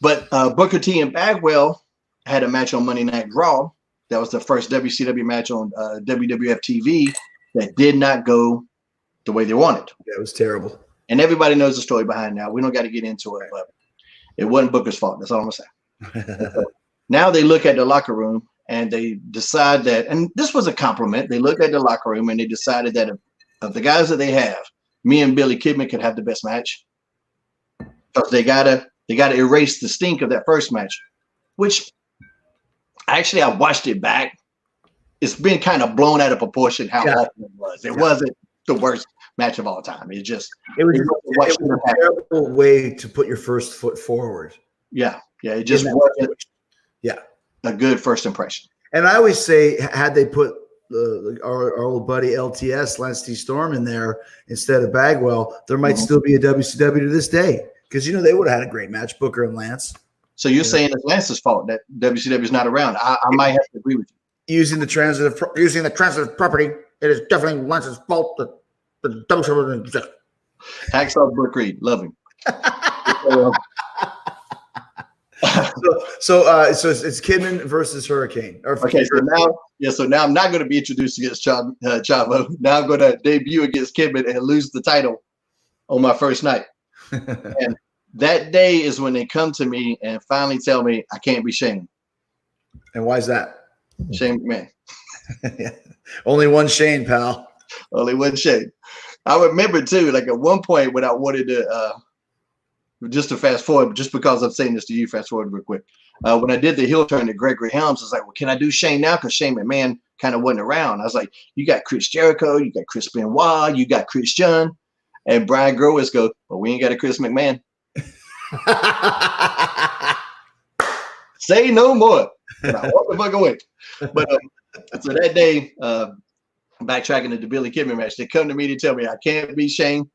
but Booker T and Bagwell had a match on Monday Night Raw. That was the first WCW match on WWF TV that did not go the way they wanted. Yeah, it was terrible. And everybody knows the story behind that. We don't got to get into it, but it wasn't Booker's fault. That's all I'm going to say. Now they look at the locker room and they decide that, and this was a compliment. They looked at the locker room and they decided that of the guys that they have, me and Billy Kidman could have the best match. Because they gotta erase the stink of that first match, which actually I watched it back. It's been kind of blown out of proportion how awful it was. It wasn't the worst match of all time. It was a terrible way to put your first foot forward. Yeah. It just wasn't a good first impression. And I always say, had they put our old buddy LTS, Lance T. Storm, in there instead of Bagwell, there might still be a WCW to this day. Because, they would have had a great match, Booker and Lance. So you're saying it's Lance's fault that WCW is not around. I might have to agree with you. Using the transitive property, it is definitely Lance's fault that the WCW exists. Hacksaw Brooke Reed, love him. So it's Kidman versus Hurricane. Okay, so now I'm not going to be introduced against Chavo. Now I'm going to debut against Kidman and lose the title on my first night. And that day is when they come to me and finally tell me I can't be Shane. And why is that? Shane McMahon. Only one Shane, pal. Only one Shane. I remember too, like at one point when I wanted to just to fast forward, just because I'm saying this to you, fast forward real quick. When I did the heel turn to Gregory Helms, I was like, well, can I do Shane now? Because Shane McMahon kind of wasn't around. I was like, you got Chris Jericho, you got Chris Benoit, you got Chris John. And Brian Growers go, well, we ain't got a Chris McMahon. Say no more. I walk the fuck away. But so that day, backtracking to the Billy Kidman match, they come to me to tell me I can't be Shane,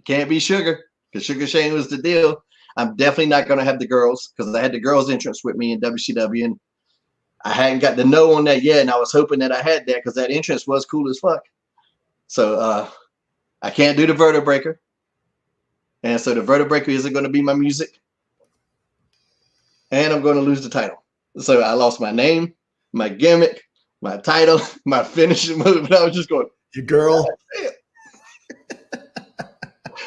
can't be Sugar, because Sugar Shane was the deal. I'm definitely not going to have the girls because I had the girls' entrance with me in WCW, and I hadn't got the no on that yet, and I was hoping that I had that because that entrance was cool as fuck. So I can't do the Vertebreaker. And so the Vertebreaker isn't going to be my music. and I'm going to lose the title. So I lost my name, my gimmick, my title, my finishing move. And I was just going, your girl.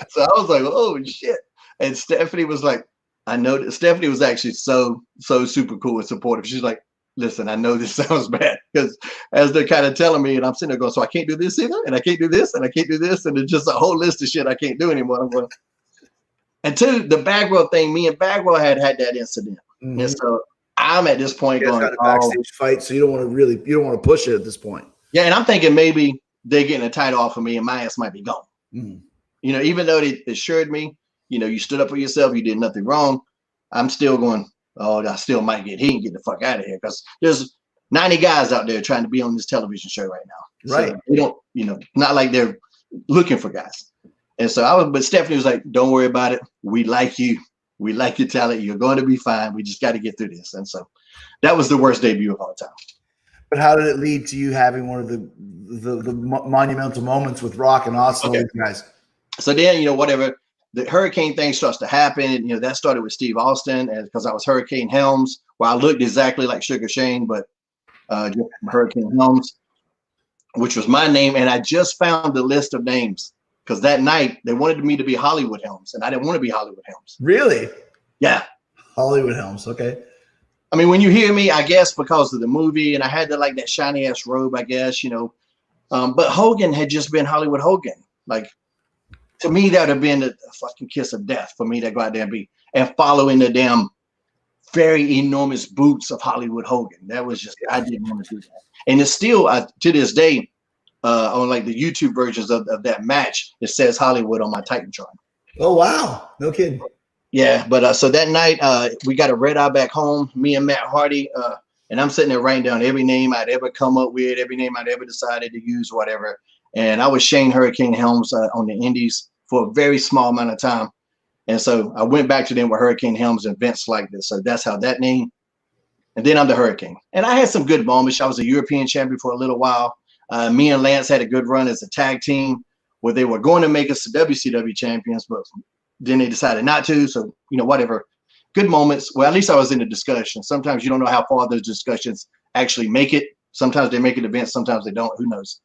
So I was like, oh shit. And Stephanie was like, I know that Stephanie was actually so super cool and supportive. She's like, listen, I know this sounds bad, because as they're kind of telling me, and I'm sitting there going, so I can't do this either, and I can't do this, and I can't do this, and it's just a whole list of shit I can't do anymore. I'm going, and two, the Bagwell thing, me and Bagwell had that incident. Mm-hmm. And so I'm at this point going, got a backstage fight, so you don't want to push it at this point. Yeah, and I'm thinking maybe they're getting a title off of me and my ass might be gone. Mm-hmm. You know, even though they assured me, you know, you stood up for yourself, you did nothing wrong, I'm still going, oh, I still might get hit and get the fuck out of here, because there's 90 guys out there trying to be on this television show right now. Right. So they don't, you know, not like they're looking for guys. And so but Stephanie was like, don't worry about it. We like you. We like your talent. You're going to be fine. We just got to get through this. And so that was the worst debut of all time. But how did it lead to you having one of the monumental moments with Rock and Austin? Okay. Guys? So then, you know, whatever, the hurricane thing starts to happen. And, you know, that started with Steve Austin, and because I was Hurricane Helms, where I looked exactly like Sugar Shane, but just Hurricane Helms, which was my name. And I just found the list of names, because that night they wanted me to be Hollywood Helms, and I didn't want to be Hollywood Helms. Really? Yeah. Hollywood Helms. Okay. I mean, when you hear me, I guess because of the movie, and I had to like that shiny ass robe, I guess, you know. But Hogan had just been Hollywood Hogan. Like, to me, that would have been a fucking kiss of death for me to go out there and follow in the damn very enormous boots of Hollywood Hogan. That was just, I didn't want to do that. And it's still, to this day, on like the YouTube versions of that match, it says Hollywood on my Titantron. Oh, wow. No kidding. Yeah, but so that night, we got a red eye back home, me and Matt Hardy, and I'm sitting there writing down every name I'd ever come up with, every name I'd ever decided to use, whatever. And I was Shane Hurricane Helms on the Indies for a very small amount of time. And so I went back to them with Hurricane Helms and Vince like this. So that's how that name. And then I'm the Hurricane. And I had some good moments. I was a European champion for a little while. Me and Lance had a good run as a tag team where they were going to make us the WCW champions, but then they decided not to. So, you know, whatever. Good moments. Well, at least I was in the discussion. Sometimes you don't know how far those discussions actually make it. Sometimes they make it events. Sometimes they don't. Who knows?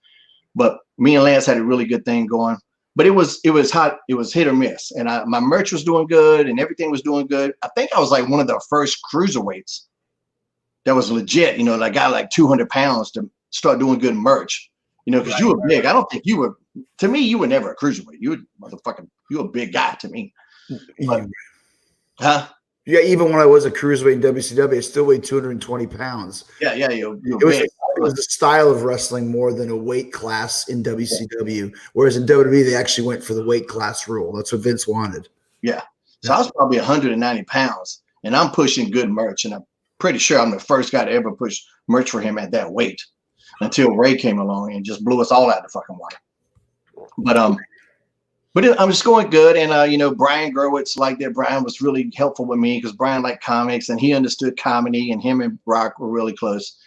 But me and Lance had a really good thing going. But it was hot. It was hit or miss. And my merch was doing good and everything was doing good. I think I was like one of the first cruiserweights that was legit, you know, like got like 200 pounds to start doing good merch, you know, because you were big. I don't think you were, to me, you were never a cruiserweight. You were a big guy to me. But, huh? Yeah, even when I was a cruiserweight in WCW, I still weighed 220 pounds. Yeah, it was a style of wrestling more than a weight class in WCW, whereas in WWE, they actually went for the weight class rule. That's what Vince wanted. Yeah. So I was probably 190 pounds, and I'm pushing good merch, and I'm pretty sure I'm the first guy to ever push merch for him at that weight until Ray came along and just blew us all out of the fucking water. But I'm just going good. And, you know, Brian Gerwitz liked that. Brian was really helpful with me because Brian liked comics and he understood comedy, and him and Rock were really close.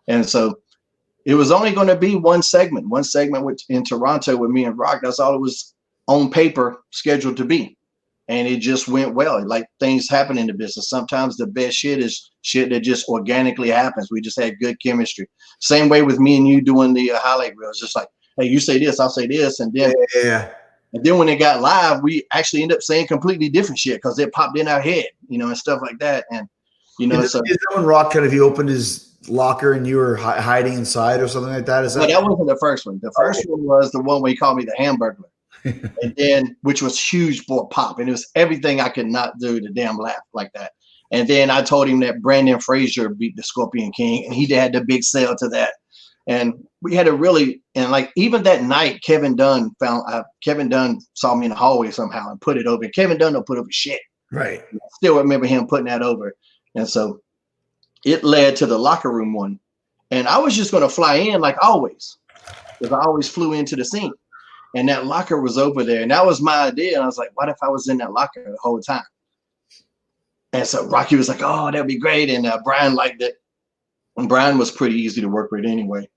And so it was only going to be one segment in Toronto with me and Rock. That's all it was on paper scheduled to be. And it just went well. Like, things happen in the business. Sometimes the best shit is shit that just organically happens. We just had good chemistry. Same way with me and you doing the highlight reels. Just like, hey, you say this, I'll say this. And then, And then when it got live, we actually ended up saying completely different shit because it popped in our head, you know, and stuff like that. And, you know, is that when Rock kind of, he opened his locker and you were hiding inside or something like that? That wasn't the first one. The first one was the one where he called me the Hamburglar. And then, which was huge for a pop, and it was everything I could not do to damn laugh like that. And then I told him that Brandon Frazier beat the Scorpion King, and he had the big sell to that. And we had a really, and like even that night, Kevin Dunn saw me in the hallway somehow and put it over. Kevin Dunn don't put over shit. Right. I still remember him putting that over. And so it led to the locker room one. And I was just going to fly in like always, because I always flew into the scene. And that locker was over there. And that was my idea. And I was like, what if I was in that locker the whole time? And so Rocky was like, oh, that'd be great. And Brian liked it. And Brian was pretty easy to work with anyway.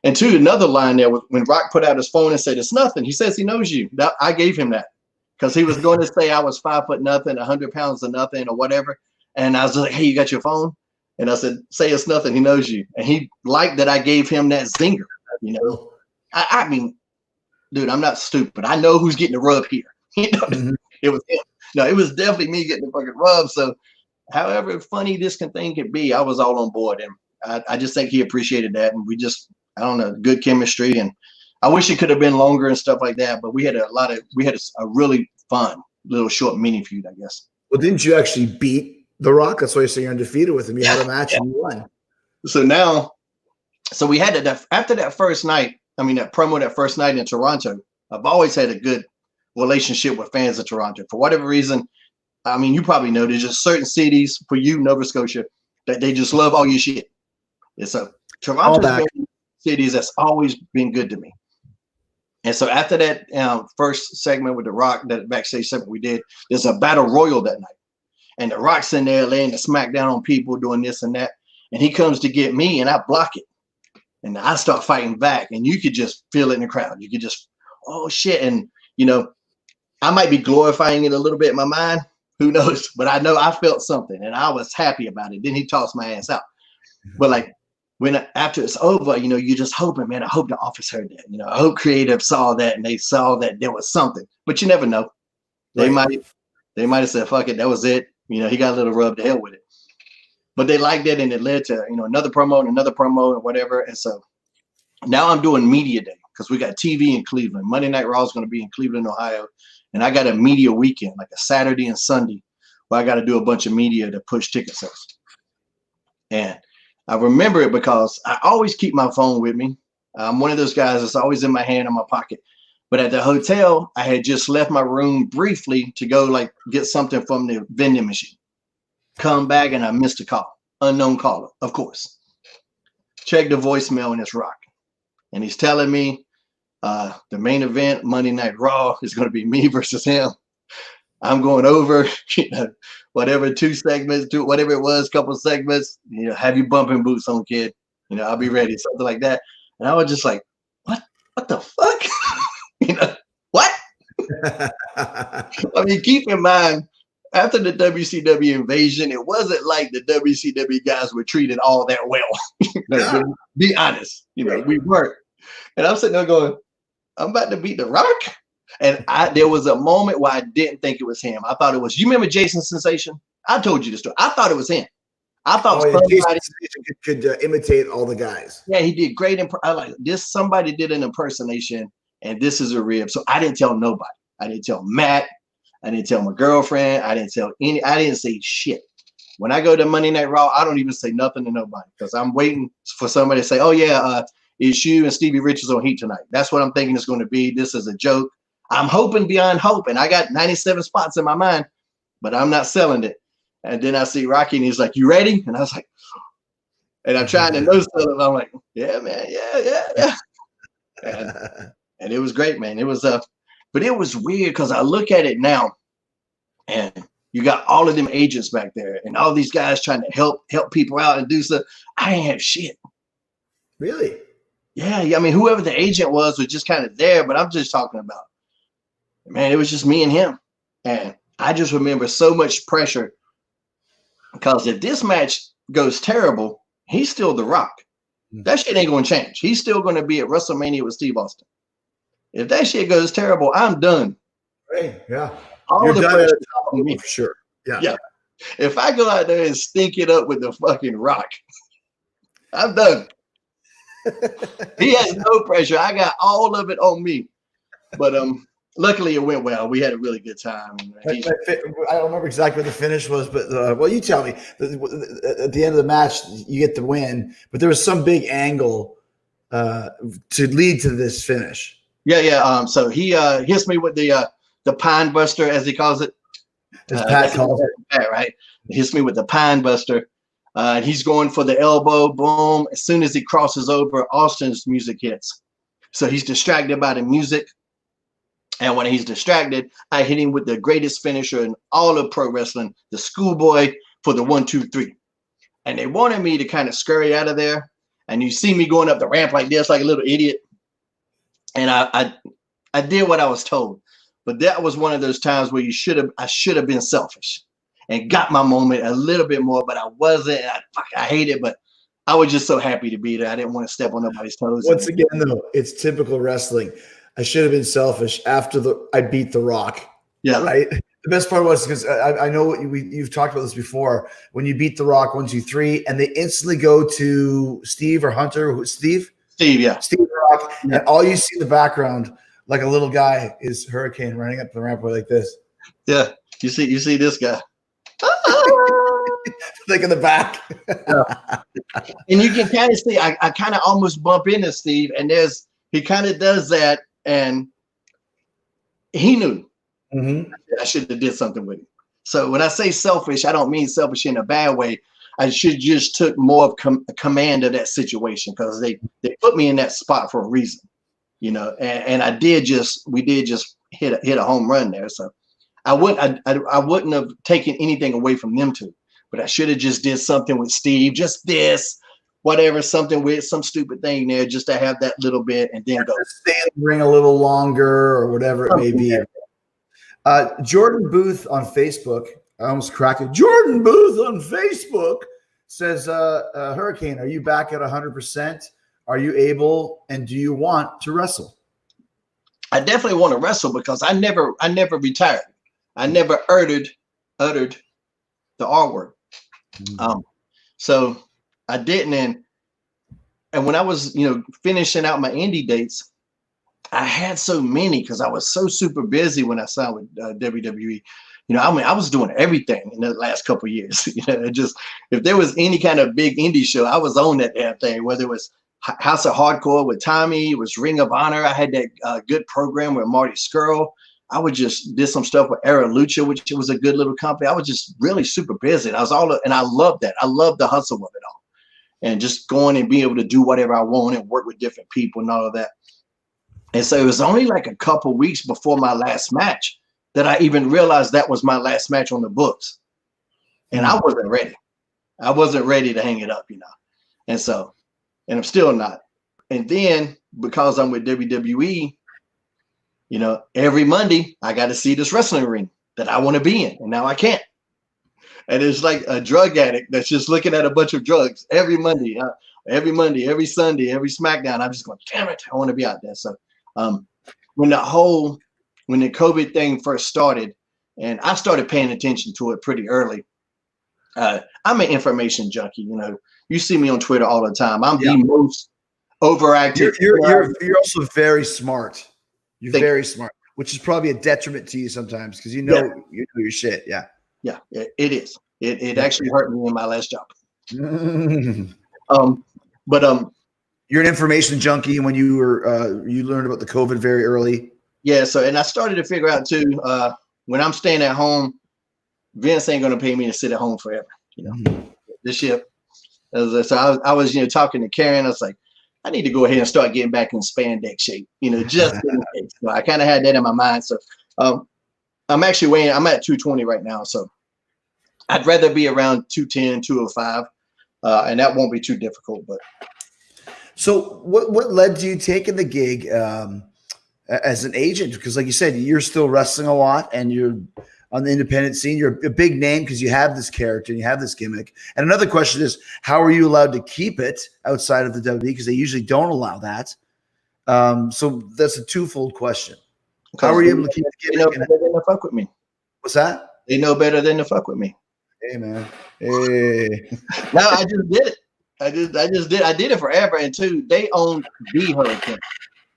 And to another line there, when Rock put out his phone and said, it's nothing. He says he knows you. I gave him that because he was going to say I was 5 foot nothing, 100 pounds of nothing or whatever. And I was like, hey, you got your phone? And I said, say it's nothing. He knows you. And he liked that I gave him that zinger. You know, I mean, dude, I'm not stupid. I know who's getting the rub here. You know, it was him. No, it was definitely me getting the fucking rub. So, however funny this thing could be, I was all on board. And I just think he appreciated that. And we just, I don't know, good chemistry. And I wish it could have been longer and stuff like that. But we had a really fun little short mini feud, I guess. Well, didn't you actually beat The Rock? That's why you say you're undefeated with him. You had a match and you won. So we had that after that first night. I mean, that promo that first night in Toronto. I've always had a good relationship with fans of Toronto. For whatever reason, I mean, you probably know there's just certain cities for you, Nova Scotia, that they just love all your shit. And so Toronto's been cities that's always been good to me. And so after that first segment with The Rock, that backstage segment we did, there's a battle royal that night. And The Rock's in there laying the smackdown on people, doing this and that. And he comes to get me and I block it. And I start fighting back. And you could just feel it in the crowd. You could just, oh shit. And, you know, I might be glorifying it a little bit in my mind. Who knows? But I know I felt something and I was happy about it. Then he tossed my ass out. But like, after it's over, you know, you're just hoping, man, I hope the office heard that. You know, I hope creative saw that and they saw that there was something. But you never know. They might have said, fuck it, that was it. You know, he got a little rub, to hell with it. But they liked it and it led to, you know, another promo and whatever. And so now I'm doing media day because we got TV in Cleveland. Monday Night Raw is going to be in Cleveland, Ohio. And I got a media weekend, like a Saturday and Sunday, where I got to do a bunch of media to push ticket sales. And I remember it because I always keep my phone with me. I'm one of those guys that's always in my hand, in my pocket. But at the hotel, I had just left my room briefly to go like get something from the vending machine. Come back and I missed a call. Unknown caller, of course. Check the voicemail and it's Rock. And he's telling me the main event, Monday Night Raw, is going to be me versus him. I'm going over, you know, whatever, 2 segments, whatever it was, couple segments, you know, have you bumping boots on, kid. You know, I'll be ready, something like that. And I was just like, what the fuck? You know, what? I mean, keep in mind, after the WCW invasion, it wasn't like the WCW guys were treated all that well. Be honest, you know, we weren't. And I'm sitting there going, I'm about to beat The Rock. And there was a moment where I didn't think it was him. I thought it was, you remember Jason Sensation? I told you the story. I thought it was him. I thought Jason could imitate all the guys. Yeah, he did great. I like this. Somebody did an impersonation, and this is a rib. So I didn't tell nobody. I didn't tell Matt. I didn't tell my girlfriend. I didn't say shit. When I go to Monday Night Raw, I don't even say nothing to nobody because I'm waiting for somebody to say, oh yeah, it's you and Stevie Richards on Heat tonight. That's what I'm thinking it's going to be. This is a joke. I'm hoping beyond hope. And I got 97 spots in my mind, but I'm not selling it. And then I see Rocky and he's like, you ready? And I was like, and I'm trying to know something. I'm like, yeah, man. Yeah. And it was great, man. It was, but it was weird because I look at it now and you got all of them agents back there and all these guys trying to help people out and do stuff. I ain't have shit. Really? Yeah. I mean, whoever the agent was just kind of there, but I'm just talking about, man, it was just me and him. And I just remember so much pressure because if this match goes terrible, he's still The Rock. That shit ain't going to change. He's still going to be at WrestleMania with Steve Austin. If that shit goes terrible, I'm done. Right. Yeah. You're done at the top of me for sure. Yeah. If I go out there and stink it up with the fucking Rock, I'm done. He has no pressure. I got all of it on me. But luckily it went well. We had a really good time. I don't remember exactly what the finish was, but well, you tell me. At the end of the match, you get the win, but there was some big angle to lead to this finish. Yeah. So he hits me with the Pine Buster, as he calls it. As Pat calls it. Pat, right? He hits me with the Pine Buster. And he's going for the elbow. Boom. As soon as he crosses over, Austin's music hits. So he's distracted by the music. And when he's distracted, I hit him with the greatest finisher in all of pro wrestling, the Schoolboy for the 1, 2, 3. And they wanted me to kind of scurry out of there. And you see me going up the ramp like this, like a little idiot. And I did what I was told. But that was one of those times where I should have been selfish. and got my moment a little bit more, but I wasn't. I hate it, but I was just so happy to be there. I didn't want to step on nobody's toes. Once again, though, it's typical wrestling. I should have been selfish after I beat The Rock. Yeah. Right. The best part was because I know you've talked about this before. When you beat The Rock 1, 2, 3, and they instantly go to Steve or Hunter. Steve, yeah. Steve The Rock. Yeah. And all you see in the background, like a little guy, is Hurricane running up the rampway like this. Yeah. You see this guy. Like in the back. Yeah. And you can kind of see, I kind of almost bump into Steve, and he kind of does that, and he knew. Mm-hmm. I should have did something with it. So when I say selfish, I don't mean selfish in a bad way. I should just took more of command of that situation, because they put me in that spot for a reason, you know. And we did just hit a home run there. So I wouldn't have taken anything away from them two, but I should have just did something with Steve, just this, whatever, something with some stupid thing there, just to have that little bit, and then go stay in the ring a little longer or whatever it may be. Jordan Booth on Facebook, I almost cracked it. Jordan Booth on Facebook says, Hurricane, are you back at 100%? Are you able, and do you want to wrestle? I definitely want to wrestle, because I never retired. I never uttered the R word. Mm-hmm. So I didn't. And when I was, finishing out my indie dates, I had so many because I was so super busy when I signed with WWE. I was doing everything in the last couple of years. If there was any kind of big indie show, I was on that damn thing. Whether it was House of Hardcore with Tommy, it was Ring of Honor. I had that good program with Marty Scurll. I would just did some stuff with Era Lucha, which was a good little company. I was just really super busy. And I loved that. I loved the hustle of it all, and just going and being able to do whatever I want and work with different people and all of that. And so it was only like a couple weeks before my last match that I even realized that was my last match on the books. And I wasn't ready. I wasn't ready to hang it up, And I'm still not. And then because I'm with WWE, every Monday I got to see this wrestling ring that I want to be in. And now I can't. And it's like a drug addict that's just looking at a bunch of drugs every Monday, every Sunday, every SmackDown. I'm just going, damn it, I want to be out there. So when the COVID thing first started, and I started paying attention to it pretty early, I'm an information junkie. You see me on Twitter all the time. I'm the most overactive. You're also very smart. You're very smart, which is probably a detriment to you sometimes, because you know your shit. Yeah. Yeah, it is. It actually hurt me in my last job. You're an information junkie. When you were you learned about the COVID very early. Yeah. So, and I started to figure out too, when I'm staying at home, Vince ain't going to pay me to sit at home forever. This year. So I was, talking to Karen. I was like, I need to go ahead and start getting back in spandex shape, just in case. So I kind of had that in my mind. So I'm actually weighing, I'm at 220 right now. So I'd rather be around 210, 205. And that won't be too difficult. But so what led to you taking the gig as an agent? Because like you said, you're still wrestling a lot, and you're on the independent scene. You're a big name because you have this character and you have this gimmick. And another question is, how are you allowed to keep it outside of the WWE? Because they usually don't allow that. So that's a twofold question. How are you able to keep the gimmick? They know better than to fuck with me. What's that? They know better than to fuck with me. Hey, man. Hey. No, I just did it. I did it forever. And two, they owned the Hurricane.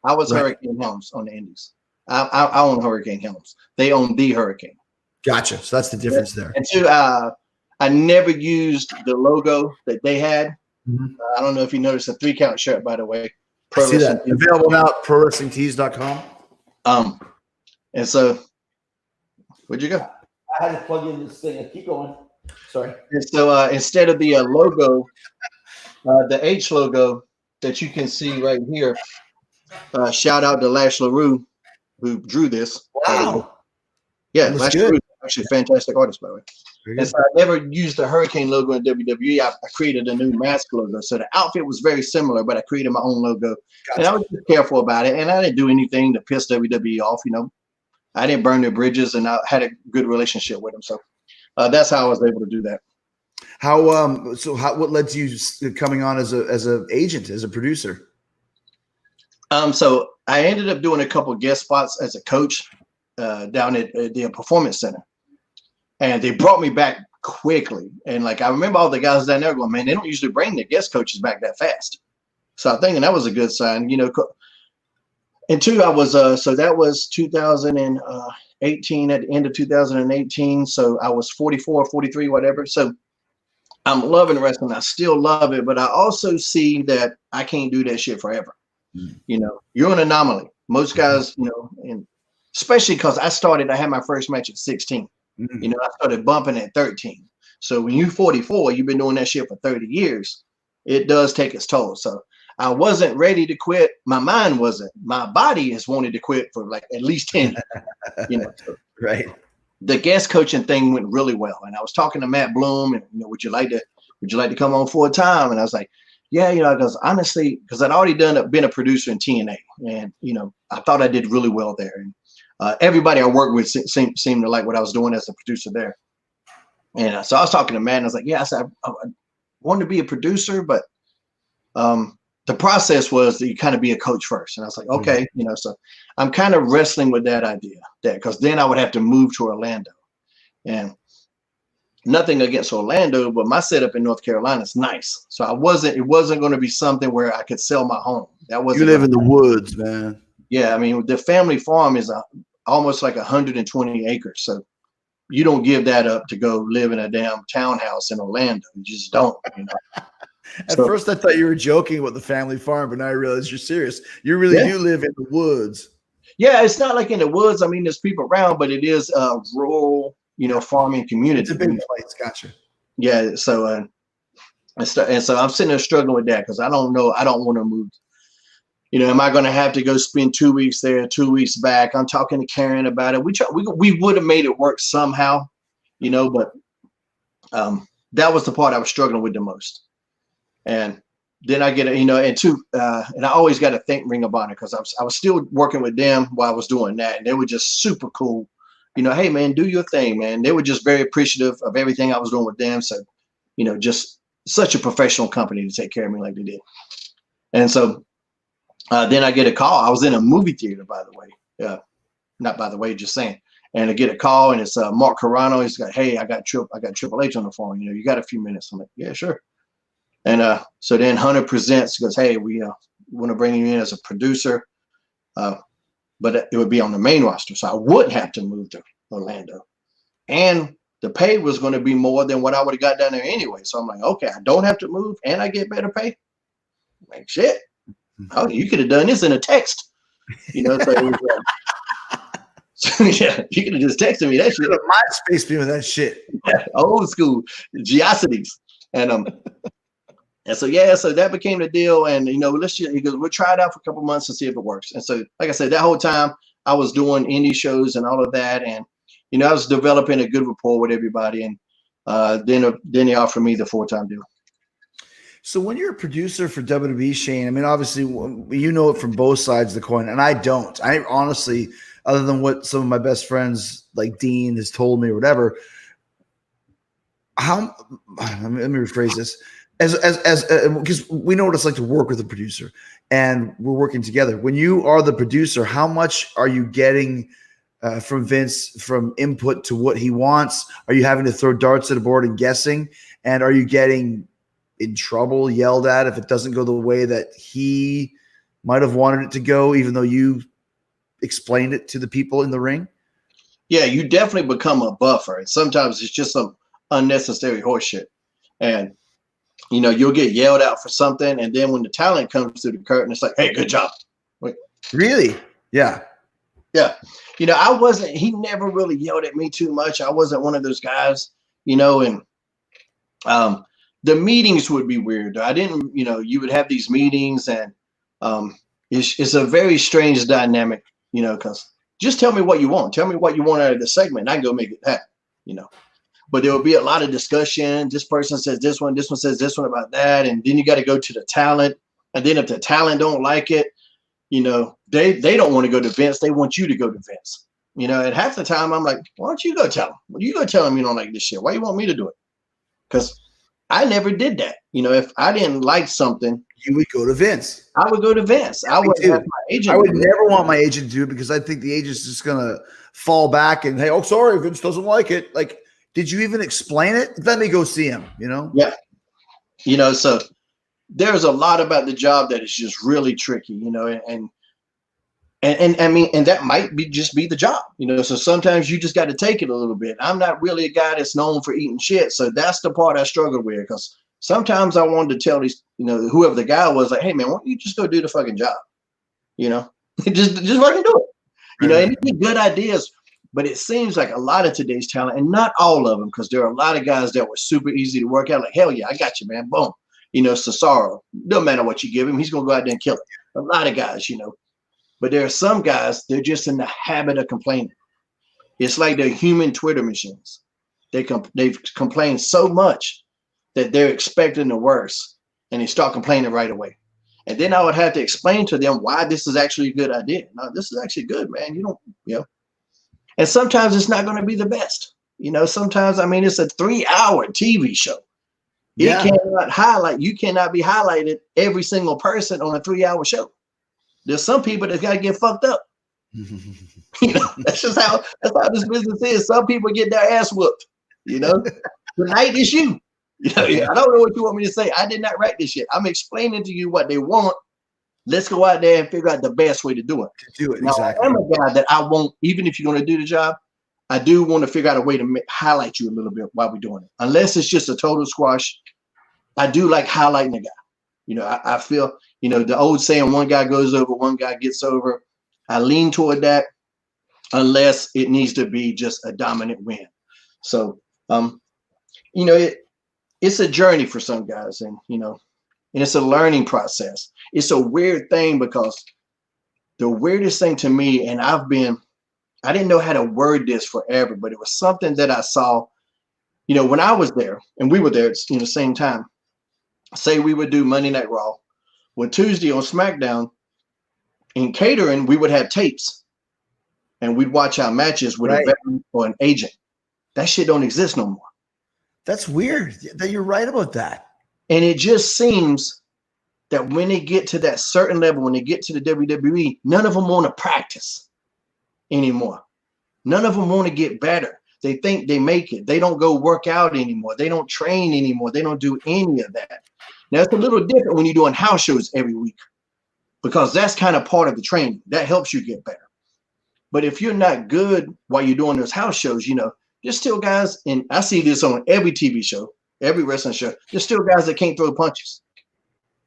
I was Hurricane Helms on the Indies. I own Hurricane Helms. They own the Hurricane. Gotcha. So that's the difference there. And two, I never used the logo that they had. Mm-hmm. I don't know if you noticed a 3-count shirt, by the way. I see that. Available now at prowrestlingtees.com. And so, where'd you go? I had to plug in this thing. Keep going. Sorry. And so instead of the logo, the H logo that you can see right here, shout out to Lash LaRue who drew this. Wow. Yeah, Lash LaRue, actually a fantastic artist, by the way. And so I never used the Hurricane logo in WWE. I created a new mask logo. So the outfit was very similar, but I created my own logo. Gotcha. And I was just careful about it. And I didn't do anything to piss WWE off, I didn't burn their bridges, and I had a good relationship with them. So That's how I was able to do that. What led to you coming on as a agent, as a producer? So I ended up doing a couple of guest spots as a coach down at the performance center, and they brought me back quickly. And like, I remember all the guys down there going, man, they don't usually bring the guest coaches back that fast. So I'm thinking that was a good sign, you know. And two, I was so that was 2018, at the end of 2018. So I was 44, 43, whatever. So I'm loving wrestling. I still love it, but I also see that I can't do that shit forever. You know, you're an anomaly. Most guys, you know, and especially because I had my first match at 16. You know, I started bumping at 13. So when you're 44, you've been doing that shit for 30 years. It does take its toll. So I wasn't ready to quit. My mind wasn't. My body has wanted to quit for like at least 10 years. You know, so right. The guest coaching thing went really well. And I was talking to Matt Bloom, and, you know, would you like to come on full time? And I was like, yeah, you know, because honestly, because I'd already been a producer in TNA, and, you know, I thought I did really well there. And everybody I worked with seemed to like what I was doing as a producer there. And so I was talking to Matt, and I was like, yeah, I said, I wanted to be a producer, but the process was that you kind of be a coach first. And I was like, okay, you know, so I'm kind of wrestling with that idea, because then I would have to move to Orlando. And nothing against Orlando, but my setup in North Carolina is nice. So it wasn't going to be something where I could sell my home. That wasn't. You live in the woods, man. Yeah, I mean, the family farm is almost like 120 acres. So you don't give that up to go live in a damn townhouse in Orlando. You just don't, you know. At first, I thought you were joking about the family farm, but now I realize you're serious. You really do live in the woods. Yeah, it's not like in the woods. I mean, there's people around, but it is a rural, you know, farming community. It's a big place. Gotcha. Yeah. So, and so I'm sitting there struggling with that, because I don't know. I don't want to move. You know, am I going to have to go spend 2 weeks there, 2 weeks back? I'm talking to Karen about it. We would have made it work somehow, you know, but that was the part I was struggling with the most. And then I get, you know, and I always got to thank Ring of Honor, because I was still working with them while I was doing that. And they were just super cool. You know, hey, man, do your thing, man. They were just very appreciative of everything I was doing with them. So, you know, just such a professional company to take care of me like they did. And so then I get a call. I was in a movie theater, by the way. Not by the way, just saying. And I get a call, and it's Mark Carano. He's got, hey, I got Triple H on the phone. You know, you got a few minutes? I'm like, yeah, sure. And so then Hunter presents, goes, hey, we want to bring you in as a producer, but it would be on the main roster. So I would have to move to Orlando. And the pay was going to be more than what I would have got down there anyway. So I'm like, okay, I don't have to move and I get better pay. Like, shit. Oh, you could have done this in a text. You know, so it was so yeah, you could have just texted me that shit. MySpace me with that shit. Yeah, old school geocities. And so, yeah, so that became the deal. And, you know, he goes, we'll try it out for a couple months and see if it works. And so, like I said, that whole time I was doing indie shows and all of that. And, you know, I was developing a good rapport with everybody. And then they offered me the full-time deal. So when you're a producer for WWE, Shane, I mean, obviously, you know it from both sides of the coin. And I don't. I honestly, other than what some of my best friends like Dean has told me or whatever, let me rephrase this. Because we know what it's like to work with a producer, and we're working together. When you are the producer, how much are you getting from Vince, from input to what he wants? Are you having to throw darts at a board and guessing? And are you getting in trouble, yelled at if it doesn't go the way that he might have wanted it to go, even though you explained it to the people in the ring? Yeah, you definitely become a buffer. And sometimes it's just some unnecessary horseshit. And you know, you'll get yelled out for something, and then when the talent comes through the curtain, it's like, hey, good job. Wait. Really? Yeah. Yeah. You know, he never really yelled at me too much. I wasn't one of those guys, you know, and the meetings would be weird. I didn't, you know, you would have these meetings, and it's a very strange dynamic, you know, because just tell me what you want. Tell me what you want out of the segment, and I can go make it happen, you know. But there will be a lot of discussion. This person says this one says this one about that. And then you got to go to the talent. And then if the talent don't like it, you know, they don't want to go to Vince. They want you to go to Vince. You know, and half the time I'm like, why don't you go tell them? Well, you go tell them you don't like this shit. Why you want me to do it? Because I never did that. You know, if I didn't like something, you would go to Vince. I would go to Vince. I would have my agent. I would never want my agent to do it because I think the agent's just gonna fall back and, hey, oh, sorry, Vince doesn't like it. Like, did you even explain it? Let me go see him, you know? Yeah. You know, so there's a lot about the job that is just really tricky, you know, and I mean, and that might be just be the job, you know. So sometimes you just got to take it a little bit. I'm not really a guy that's known for eating shit, so that's the part I struggle with. Because sometimes I wanted to tell these, you know, whoever the guy was, like, hey man, why don't you just go do the fucking job, you know, just fucking do it, you know. And you get good ideas, but it seems like a lot of today's talent, and not all of them, because there are a lot of guys that were super easy to work out. Like, hell yeah, I got you, man. Boom, you know, Cesaro. No matter what you give him, he's gonna go out there and kill it. A lot of guys, you know. But there are some guys, they're just in the habit of complaining. It's like they're human Twitter machines. They've complained so much that they're expecting the worst, and they start complaining right away. And then I would have to explain to them why this is actually a good idea. No, this is actually good, man. You don't, you know. And sometimes it's not going to be the best. You know, sometimes, I mean, it's a 3-hour TV show. Yeah. You cannot be highlighted every single person on a 3-hour show. There's some people that got to get fucked up. You know, that's how this business is. Some people get their ass whooped. You know, tonight is you. You know, I don't know what you want me to say. I did not write this shit. I'm explaining to you what they want. Let's go out there and figure out the best way to do it. Now, exactly. I'm a guy that I won't, even if you're going to do the job, I do want to figure out a way to highlight you a little bit while we're doing it. Unless it's just a total squash, I do like highlighting the guy. You know, I feel, you know, the old saying, one guy goes over, one guy gets over. I lean toward that unless it needs to be just a dominant win. So, you know, it's a journey for some guys, and, you know, and it's a learning process. It's a weird thing because the weirdest thing to me, and I didn't know how to word this forever, but it was something that I saw, you know, when I was there and we were there at the same time. Say we would do Monday Night Raw. Well, Tuesday on SmackDown, in catering, we would have tapes, and we'd watch our matches with a veteran or an agent. That shit don't exist no more. That's weird that you're right about that. And it just seems that when they get to that certain level, when they get to the WWE, none of them want to practice anymore. None of them want to get better. They think they make it. They don't go work out anymore. They don't train anymore. They don't do any of that. Now, it's a little different when you're doing house shows every week, because that's kind of part of the training. That helps you get better. But if you're not good while you're doing those house shows, you know, there's still guys, and I see this on every TV show, every wrestling show, there's still guys that can't throw punches.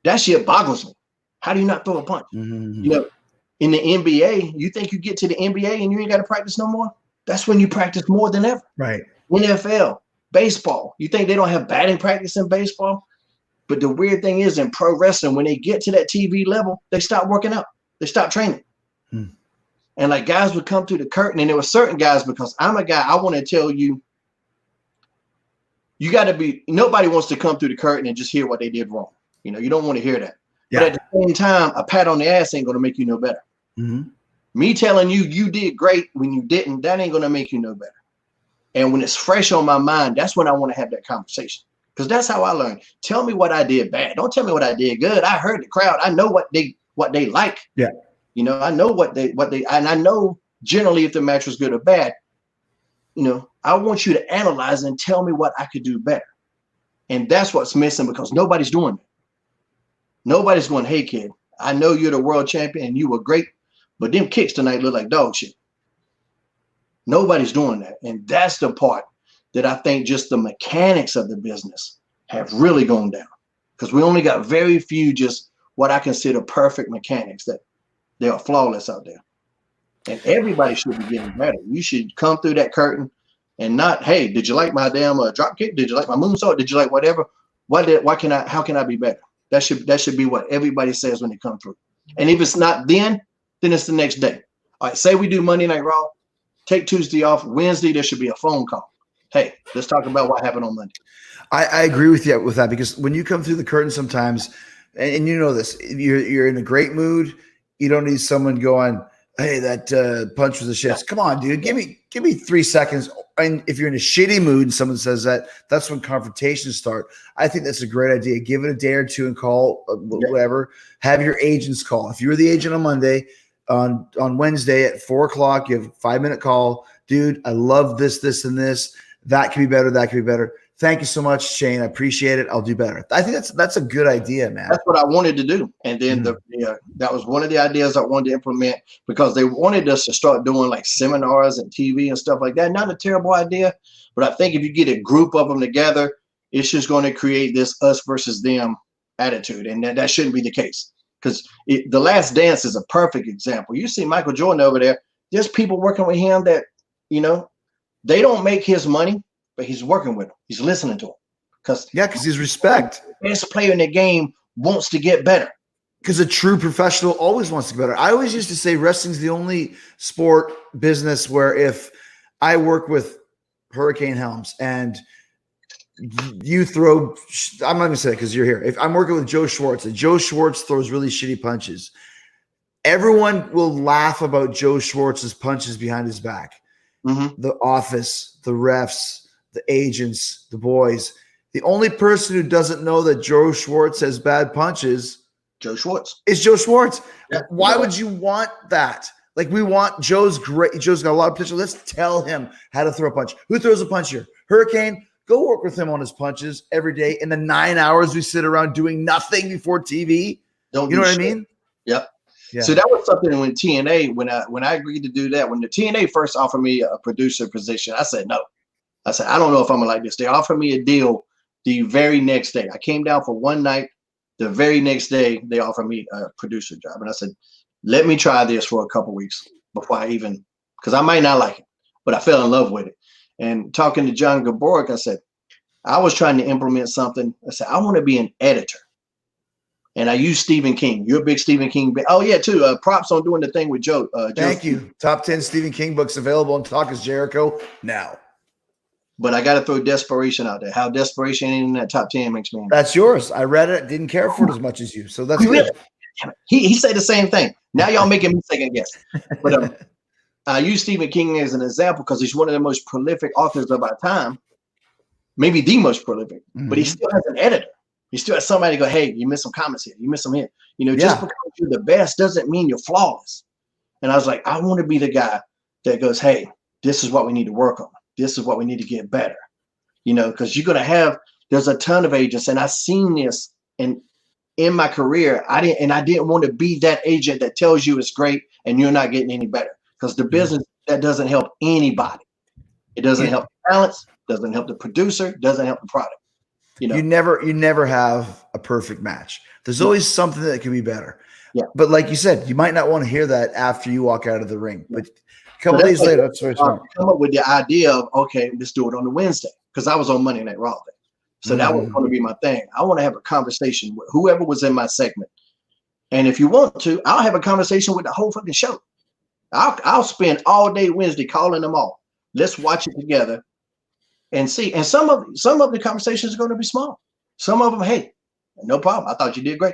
That shit boggles me. How do you not throw a punch? Mm-hmm. You know, in the NBA, you think you get to the NBA and you ain't got to practice no more? That's when you practice more than ever. Right. NFL, baseball. You think they don't have batting practice in baseball? But the weird thing is, in pro wrestling, when they get to that TV level, they stop working out. They stop training. And like guys would come through the curtain, and there were certain guys, because I'm a guy, I want to tell you, you got to be, nobody wants to come through the curtain and just hear what they did wrong. You know, you don't want to hear that. Yeah. But at the same time, a pat on the ass ain't going to make you no better. Mm-hmm. Me telling you you did great when you didn't, that ain't going to make you no better. And when it's fresh on my mind, that's when I want to have that conversation. Because that's how I learned. Tell me what I did bad. Don't tell me what I did good. I heard the crowd. I know what they like. Yeah. You know, I know what they, and I know generally if the match was good or bad. You know, I want you to analyze and tell me what I could do better. And that's what's missing, because nobody's doing it. Nobody's going, hey kid, I know you're the world champion and you were great, but them kicks tonight look like dog shit. Nobody's doing that. And that's the part that I think just the mechanics of the business have really gone down, because we only got very few just what I consider perfect mechanics, that they are flawless out there. And everybody should be getting better. You should come through that curtain and not, hey, did you like my damn drop kick? Did you like my moonsault? Did you like whatever? How can I be better? That should be what everybody says when they come through. And if it's not then it's the next day. All right, say we do Monday Night Raw, take Tuesday off. Wednesday, there should be a phone call. Hey, let's talk about what happened on Monday. I agree with you with that, because when you come through the curtain sometimes, and you know this, you're in a great mood. You don't need someone going, Hey, that punch was the shits. Come on, dude. Give me 3 seconds. And if you're in a shitty mood and someone says that, that's when confrontations start. I think that's a great idea. Give it a day or two and call whatever. Have your agents call. If you were the agent on Monday, on Wednesday at 4:00, you have a 5-minute call. Dude, I love this, and this. That could be better. That could be better. Thank you so much, Shane. I appreciate it. I'll do better. I think that's a good idea, man. That's what I wanted to do. And then that was one of the ideas I wanted to implement, because they wanted us to start doing like seminars and TV and stuff like that. Not a terrible idea, but I think if you get a group of them together, it's just going to create this us versus them attitude. And that shouldn't be the case, because The Last Dance is a perfect example. You see Michael Jordan over there. There's people working with him that, they don't make his money, but he's working with him. He's listening to him. Because he's respect. The best player in the game wants to get better. Because a true professional always wants to get better. I always used to say wrestling's the only sport business where if I work with Hurricane Helms and you throw, I'm not going to say it because you're here. If I'm working with Joe Schwartz and Joe Schwartz throws really shitty punches, everyone will laugh about Joe Schwartz's punches behind his back. Mm-hmm. The office, the refs, the agents, the boys. The only person who doesn't know that Joe Schwartz has bad punches, Joe Schwartz, is Joe Schwartz. Yeah. Why would you want that? Like, we want Joe's great. Joe's got a lot of potential. Let's tell him how to throw a punch. Who throws a punch here? Hurricane. Go work with him on his punches every day. In the 9 hours we sit around doing nothing before TV. You know what I mean? Yep. Yeah. So that was something when TNA, when I agreed to do that, when the TNA first offered me a producer position, I said no. I said, I don't know if I'm gonna like this. They offered me a deal the very next day. I came down for one night. The very next day, they offered me a producer job. And I said, let me try this for a couple weeks before because I might not like it, but I fell in love with it. And talking to John Gaborik, I said, I was trying to implement something. I said, I want to be an editor. And I use Stephen King. You're a big Stephen King. Oh, yeah, too. Props on doing the thing with Joe. Thank you. Top 10 Stephen King books available on Talk is Jericho now. But I got to throw Desperation out there. How Desperation ain't in that top 10 makes me angry. That's yours. I read it. Didn't care for it as much as you. So that's good. He said the same thing. Now y'all making me second guess. But I use Stephen King as an example because he's one of the most prolific authors of our time. Maybe the most prolific. Mm-hmm. But he still has an editor. He still has somebody go, hey, you missed some comments here. You missed some here. Just because you're the best doesn't mean you're flawless. And I was like, I want to be the guy that goes, hey, this is what we need to work on. This is what we need to get better. Because you're going to there's a ton of agents. And I've seen this in my career. I didn't want to be that agent that tells you it's great and you're not getting any better. Because the business, that doesn't help anybody. It doesn't help the talents, doesn't help the producer, doesn't help the product. You never have a perfect match. There's always something that can be better. Yeah. But like you said, you might not want to hear that after you walk out of the ring. But a couple days later, that's very smart. Come up with the idea of, okay, let's do it on the Wednesday. Because I was on Monday Night Raw then. So that was going to be my thing. I want to have a conversation with whoever was in my segment. And if you want to, I'll have a conversation with the whole fucking show. I'll spend all day Wednesday calling them all. Let's watch it together. And see, and some of the conversations are going to be small. Some of them, hey, no problem. I thought you did great.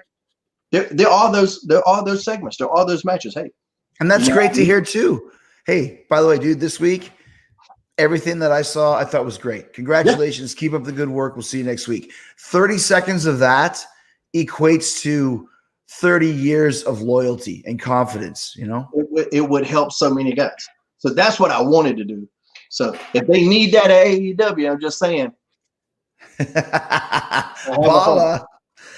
There are those segments. There are those matches. Hey, and that's great to hear too. Hey, by the way, dude, this week, everything that I saw, I thought was great. Congratulations. Yeah. Keep up the good work. We'll see you next week. 30 seconds of that equates to 30 years of loyalty and confidence. It would help so many guys. So that's what I wanted to do. So if they need that at AEW, I'm just saying. Bala.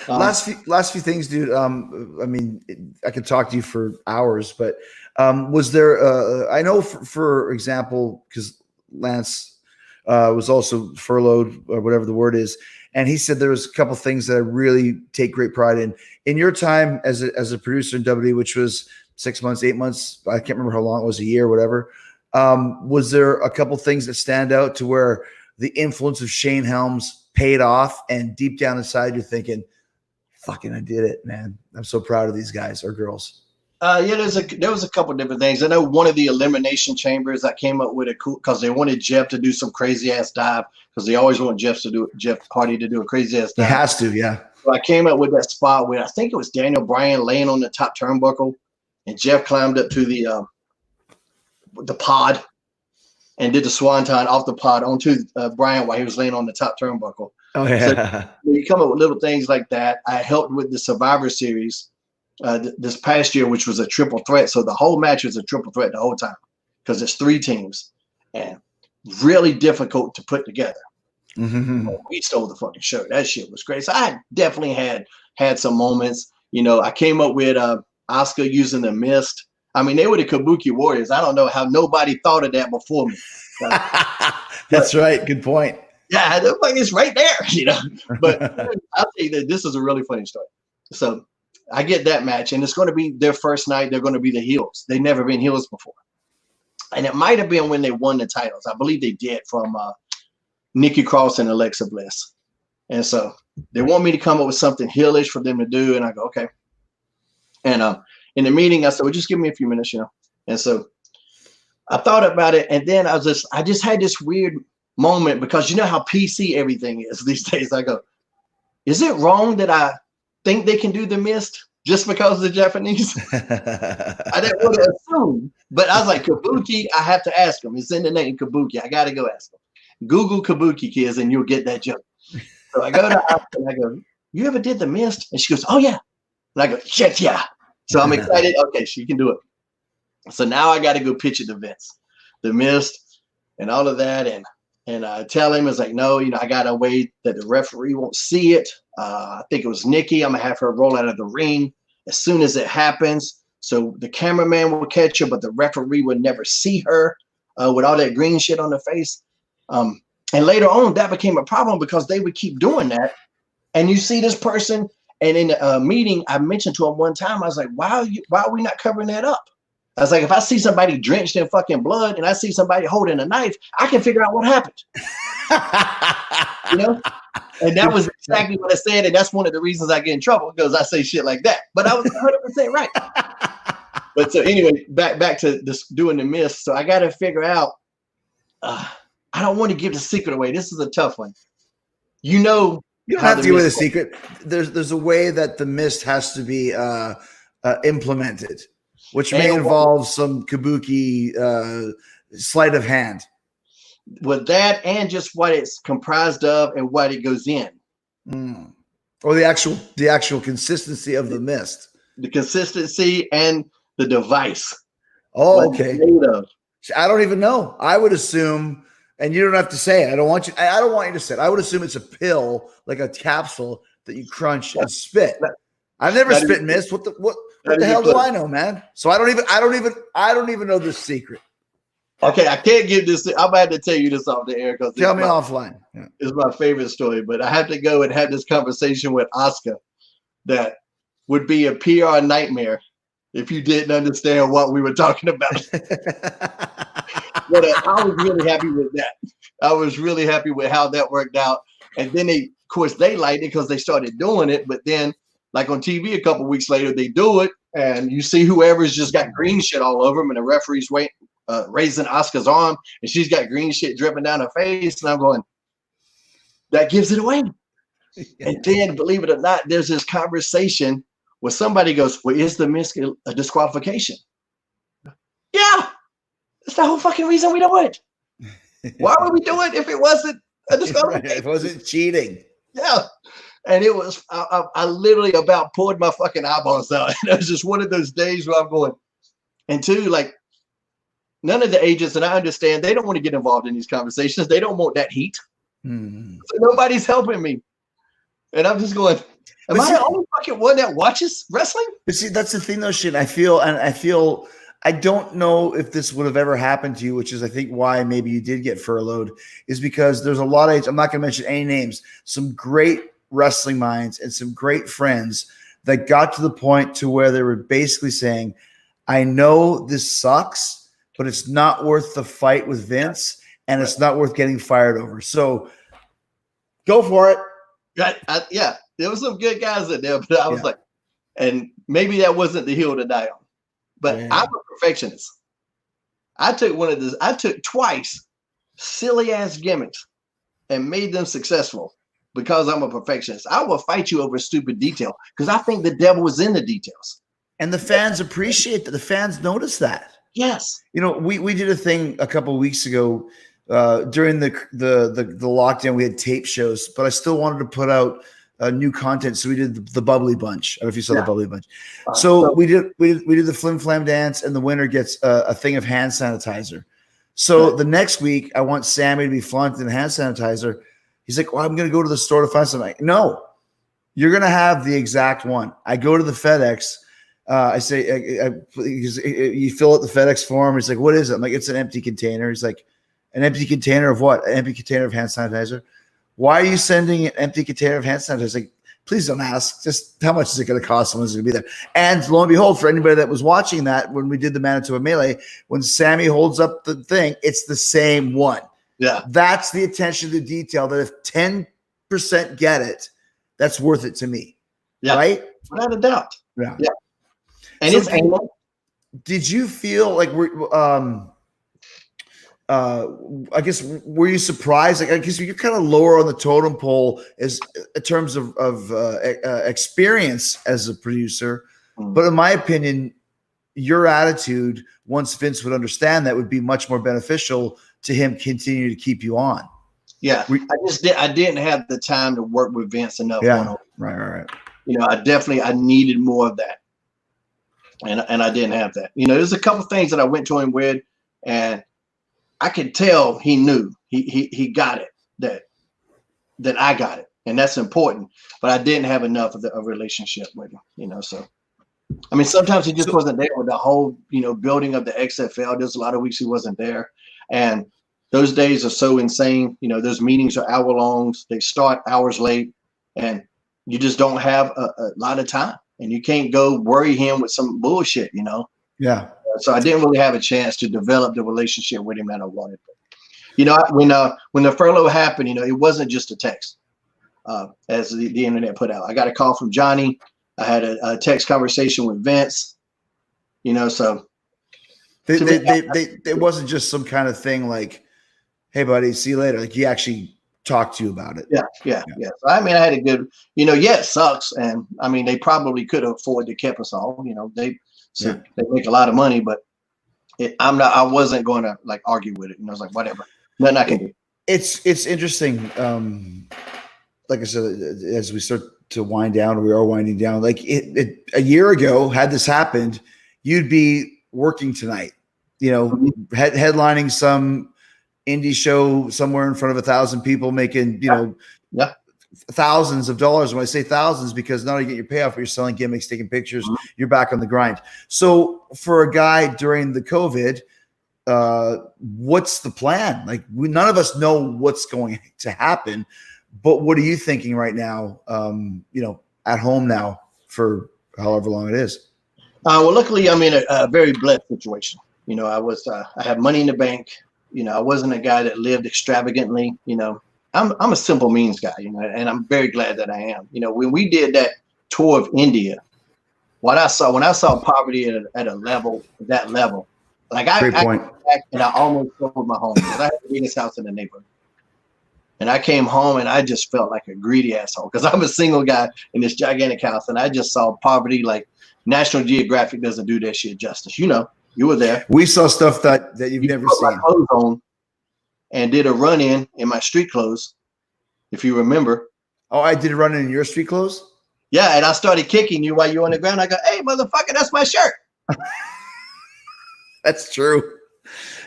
Last few things, dude. I could talk to you for hours, but was there? I know, for example, because Lance was also furloughed or whatever the word is, and he said there was a couple things that I really take great pride in. In your time as a producer in WWE, which was 6 months, 8 months, I can't remember how long it was, a year, whatever. Was there a couple things that stand out to where the influence of Shane Helms paid off, and deep down inside you're thinking, fucking, I did it, man. I'm so proud of these guys or girls. There was a couple different things. I know one of the elimination chambers I came up with because they wanted Jeff to do some crazy ass dive, because they always want Jeff Hardy to do a crazy ass dive. He has to, yeah. So I came up with that spot where I think it was Daniel Bryan laying on the top turnbuckle, and Jeff climbed up to the the pod and did the swanton off the pod onto Brian while he was laying on the top turnbuckle. Oh yeah. So you come up with little things like that. I helped with the Survivor Series this past year, which was a triple threat. So the whole match was a triple threat the whole time because it's 3 teams and really difficult to put together. Mm-hmm. We stole the fucking show. That shit was great. So I definitely had some moments. You know, I came up with Asuka using the mist. I mean, they were the Kabuki Warriors. I don't know how nobody thought of that before me. That's right. Good point. Yeah, it's right there, you know. But I'll tell you that this is a really funny story. So I get that match, and it's going to be their first night. They're going to be the heels. They've never been heels before. And it might have been when they won the titles. I believe they did from Nikki Cross and Alexa Bliss. And so they want me to come up with something heelish for them to do. And I go, okay. And in the meeting, I said, well, just give me a few minutes, you know. And so I thought about it. And then I just had this weird moment because you know how PC everything is these days. I go, is it wrong that I think they can do the mist just because they're Japanese? I didn't want to assume, but I was like, Kabuki, I have to ask them. It's in the name Kabuki. I got to go ask them. Google Kabuki, kids, and you'll get that joke. So I go to Asuka and I go, you ever did the mist? And she goes, oh yeah. And I go, shit, yeah. So I'm excited. Okay, she can do it. So now I got to go pitch it to Vince, the mist and all of that. And tell him, it's like, no, you know, I got to wait that the referee won't see it. I think it was Nikki. I'm going to have her roll out of the ring as soon as it happens. So the cameraman will catch her, but the referee will never see her with all that green shit on her face. And later on, that became a problem because they would keep doing that. And you see this person, and in a meeting, I mentioned to him one time, I was like, why are we not covering that up? I was like, if I see somebody drenched in fucking blood and I see somebody holding a knife, I can figure out what happened. You know? And that was exactly what I said. And that's one of the reasons I get in trouble because I say shit like that. But I was 100% right. But so anyway, back to this doing the mist. So I got to figure out, I don't want to give the secret away. This is a tough one. You know, you don't have to give away the secret. There's a way that the mist has to be implemented, which may involve some kabuki sleight of hand. With that and just what it's comprised of and what it goes in. Or the actual consistency of the mist. The consistency and the device. Oh, okay. I don't even know. I would assume, and you don't have to say it. I don't want you to say it. I would assume it's a pill, like a capsule that you crunch and spit. I've never spit mist. What the hell do I know, man? So I don't even know this secret. Okay, I can't give this. I'm about to tell you this off the air because tell me offline. Yeah. It's my favorite story, but I have to go and have this conversation with Asuka that would be a PR nightmare if you didn't understand what we were talking about. But I was really happy with that. I was really happy with how that worked out. And then of course, they liked it because they started doing it. But then, like on TV, a couple of weeks later, they do it, and you see whoever's just got green shit all over them, and the referee's raising Asuka's arm, and she's got green shit dripping down her face, and I'm going, that gives it away. And then, believe it or not, there's this conversation where somebody goes, well, is the mist a disqualification? Yeah, that's the whole fucking reason we do it. Why would we do it if it wasn't a disqualification? Right, it wasn't cheating. Yeah. And it was, I literally about poured my fucking eyeballs out. And it was just one of those days where I'm going, and two, like, none of the agents, and I understand, they don't want to get involved in these conversations. They don't want that heat. So nobody's helping me. And I'm just going, am I the only fucking one that watches wrestling? But see, that's the thing though, shit. I feel, I don't know if this would have ever happened to you, which is, I think, why maybe you did get furloughed, is because there's a lot of, I'm not going to mention any names, some great wrestling minds and some great friends that got to the point to where they were basically saying, I know this sucks, but it's not worth the fight with Vince, and it's not worth getting fired over. So go for it. Yeah, there was some good guys in there, but I was like, and maybe that wasn't the hill to die on. But I'm a perfectionist. I took twice silly ass gimmicks and made them successful because I'm a perfectionist. I will fight you over a stupid detail because I think the devil is in the details. And the fans appreciate that. The fans notice that. Yes. You know, we did a thing a couple of weeks ago during the lockdown. We had tape shows, but I still wanted to put out new content, so we did the Bubbly Bunch. I don't know if you saw the Bubbly Bunch. So we did the Flim Flam dance, and the winner gets a thing of hand sanitizer. So the next week, I want Sammy to be flaunting the hand sanitizer. He's like, "Well, I'm going to go to the store to find something." No, you're going to have the exact one. I go to the FedEx. I say, you fill out the FedEx form. He's like, "What is it?" I'm like, "It's an empty container." He's like, "An empty container of what?" "An empty container of hand sanitizer." "Why are you sending an empty container of hand sanitizer?" It's like, please don't ask. Just how much is it going to cost? Someone's going to be there. And lo and behold, for anybody that was watching that, when we did the Manitoba Melee, when Sammy holds up the thing, it's the same one. Yeah. That's the attention to detail that if 10% get it, that's worth it to me. Yeah. Right? Without a doubt. Yeah. Yeah. And So it's anal. did you feel like I guess were you surprised? Like, I guess you're kind of lower on the totem pole as in terms of experience as a producer, but in my opinion, your attitude, once Vince would understand that, would be much more beneficial to him continue to keep you on. Yeah, I didn't have the time to work with Vince enough. Yeah, right. You know, I needed more of that, and I didn't have that. You know, there's a couple things that I went to him with, and I could tell he knew he got it, that I got it, and that's important. But I didn't have enough of a relationship with him, you know. So, I mean, sometimes he just wasn't there with the whole, you know, building of the XFL. There's a lot of weeks he wasn't there, and those days are so insane. You know, those meetings are hour longs. They start hours late, and you just don't have a lot of time, and you can't go worry him with some bullshit, you know. Yeah. So I didn't really have a chance to develop the relationship with him that I wanted. You know, when the furlough happened, you know, it wasn't just a text, as the internet put out. I got a call from Johnny. I had a text conversation with Vince. You know, so it wasn't just some kind of thing like, "Hey, buddy, see you later." Like, he actually talked to you about it. Yeah. So, I mean, I had a good, you know, yeah, it sucks, and I mean, they probably could have afforded to keep us all. You know, they make a lot of money, but I wasn't going to like argue with it. And I was like, whatever, nothing I can do. It's interesting. Like I said, as we start to wind down, we are winding down. Like a year ago, had this happened, you'd be working tonight, you know, headlining some indie show somewhere in front of 1,000 people, making, you know, thousands of dollars. When I say thousands, because not only get your payoff, but you're selling gimmicks, taking pictures, you're back on the grind. So for a guy during the COVID, what's the plan? Like, none of us know what's going to happen, but what are you thinking right now? You know, at home now for however long it is. Well, luckily I'm in a very blessed situation. You know, I have money in the bank. You know, I wasn't a guy that lived extravagantly. You know, I'm a simple means guy, you know, and I'm very glad that I am. You know, when we did that tour of India, when I saw poverty at a level, that level, like I came back and I almost sold my home because I had the biggest house in the neighborhood. And I came home and I just felt like a greedy asshole because I'm a single guy in this gigantic house, and I just saw poverty like National Geographic doesn't do that shit justice. You know, you were there. We saw stuff that you've never seen. My clothes on and did a run-in my street clothes, if you remember. Oh, I did a run-in in your street clothes? Yeah, and I started kicking you while you were on the ground. I go, "Hey, motherfucker, that's my shirt." That's true.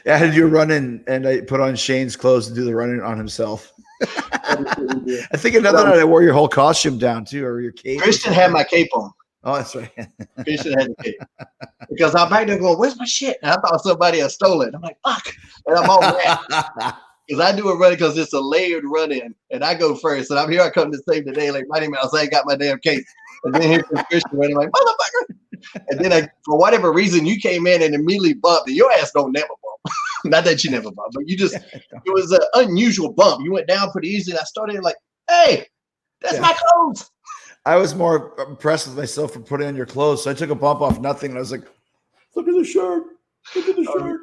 Yeah, I had you run in, and I put on Shane's clothes to do the run-in on himself. I think another night I wore your whole costume down too, or your cape. Christian had my cape on. Oh, that's right. Christian had the cape because I'm back there going, "Where's my shit?" And I thought somebody had stolen it. I'm like, "Fuck!" And I'm all mad because I do a run because it's a layered run-in, and I go first. And I'm here. I come to save the day, like Mighty Mouse. I ain't got my damn cape. And then here comes Christian, and I'm like, "Motherfucker!" And then for whatever reason, you came in and immediately bumped. And your ass don't never bump. Not that you never bump, but you just, it was an unusual bump. You went down pretty easy. And I started like, "Hey, that's my clothes." I was more impressed with myself for putting on your clothes. So I took a bump off nothing. And I was like, "Look at the shirt. Look at the shirt."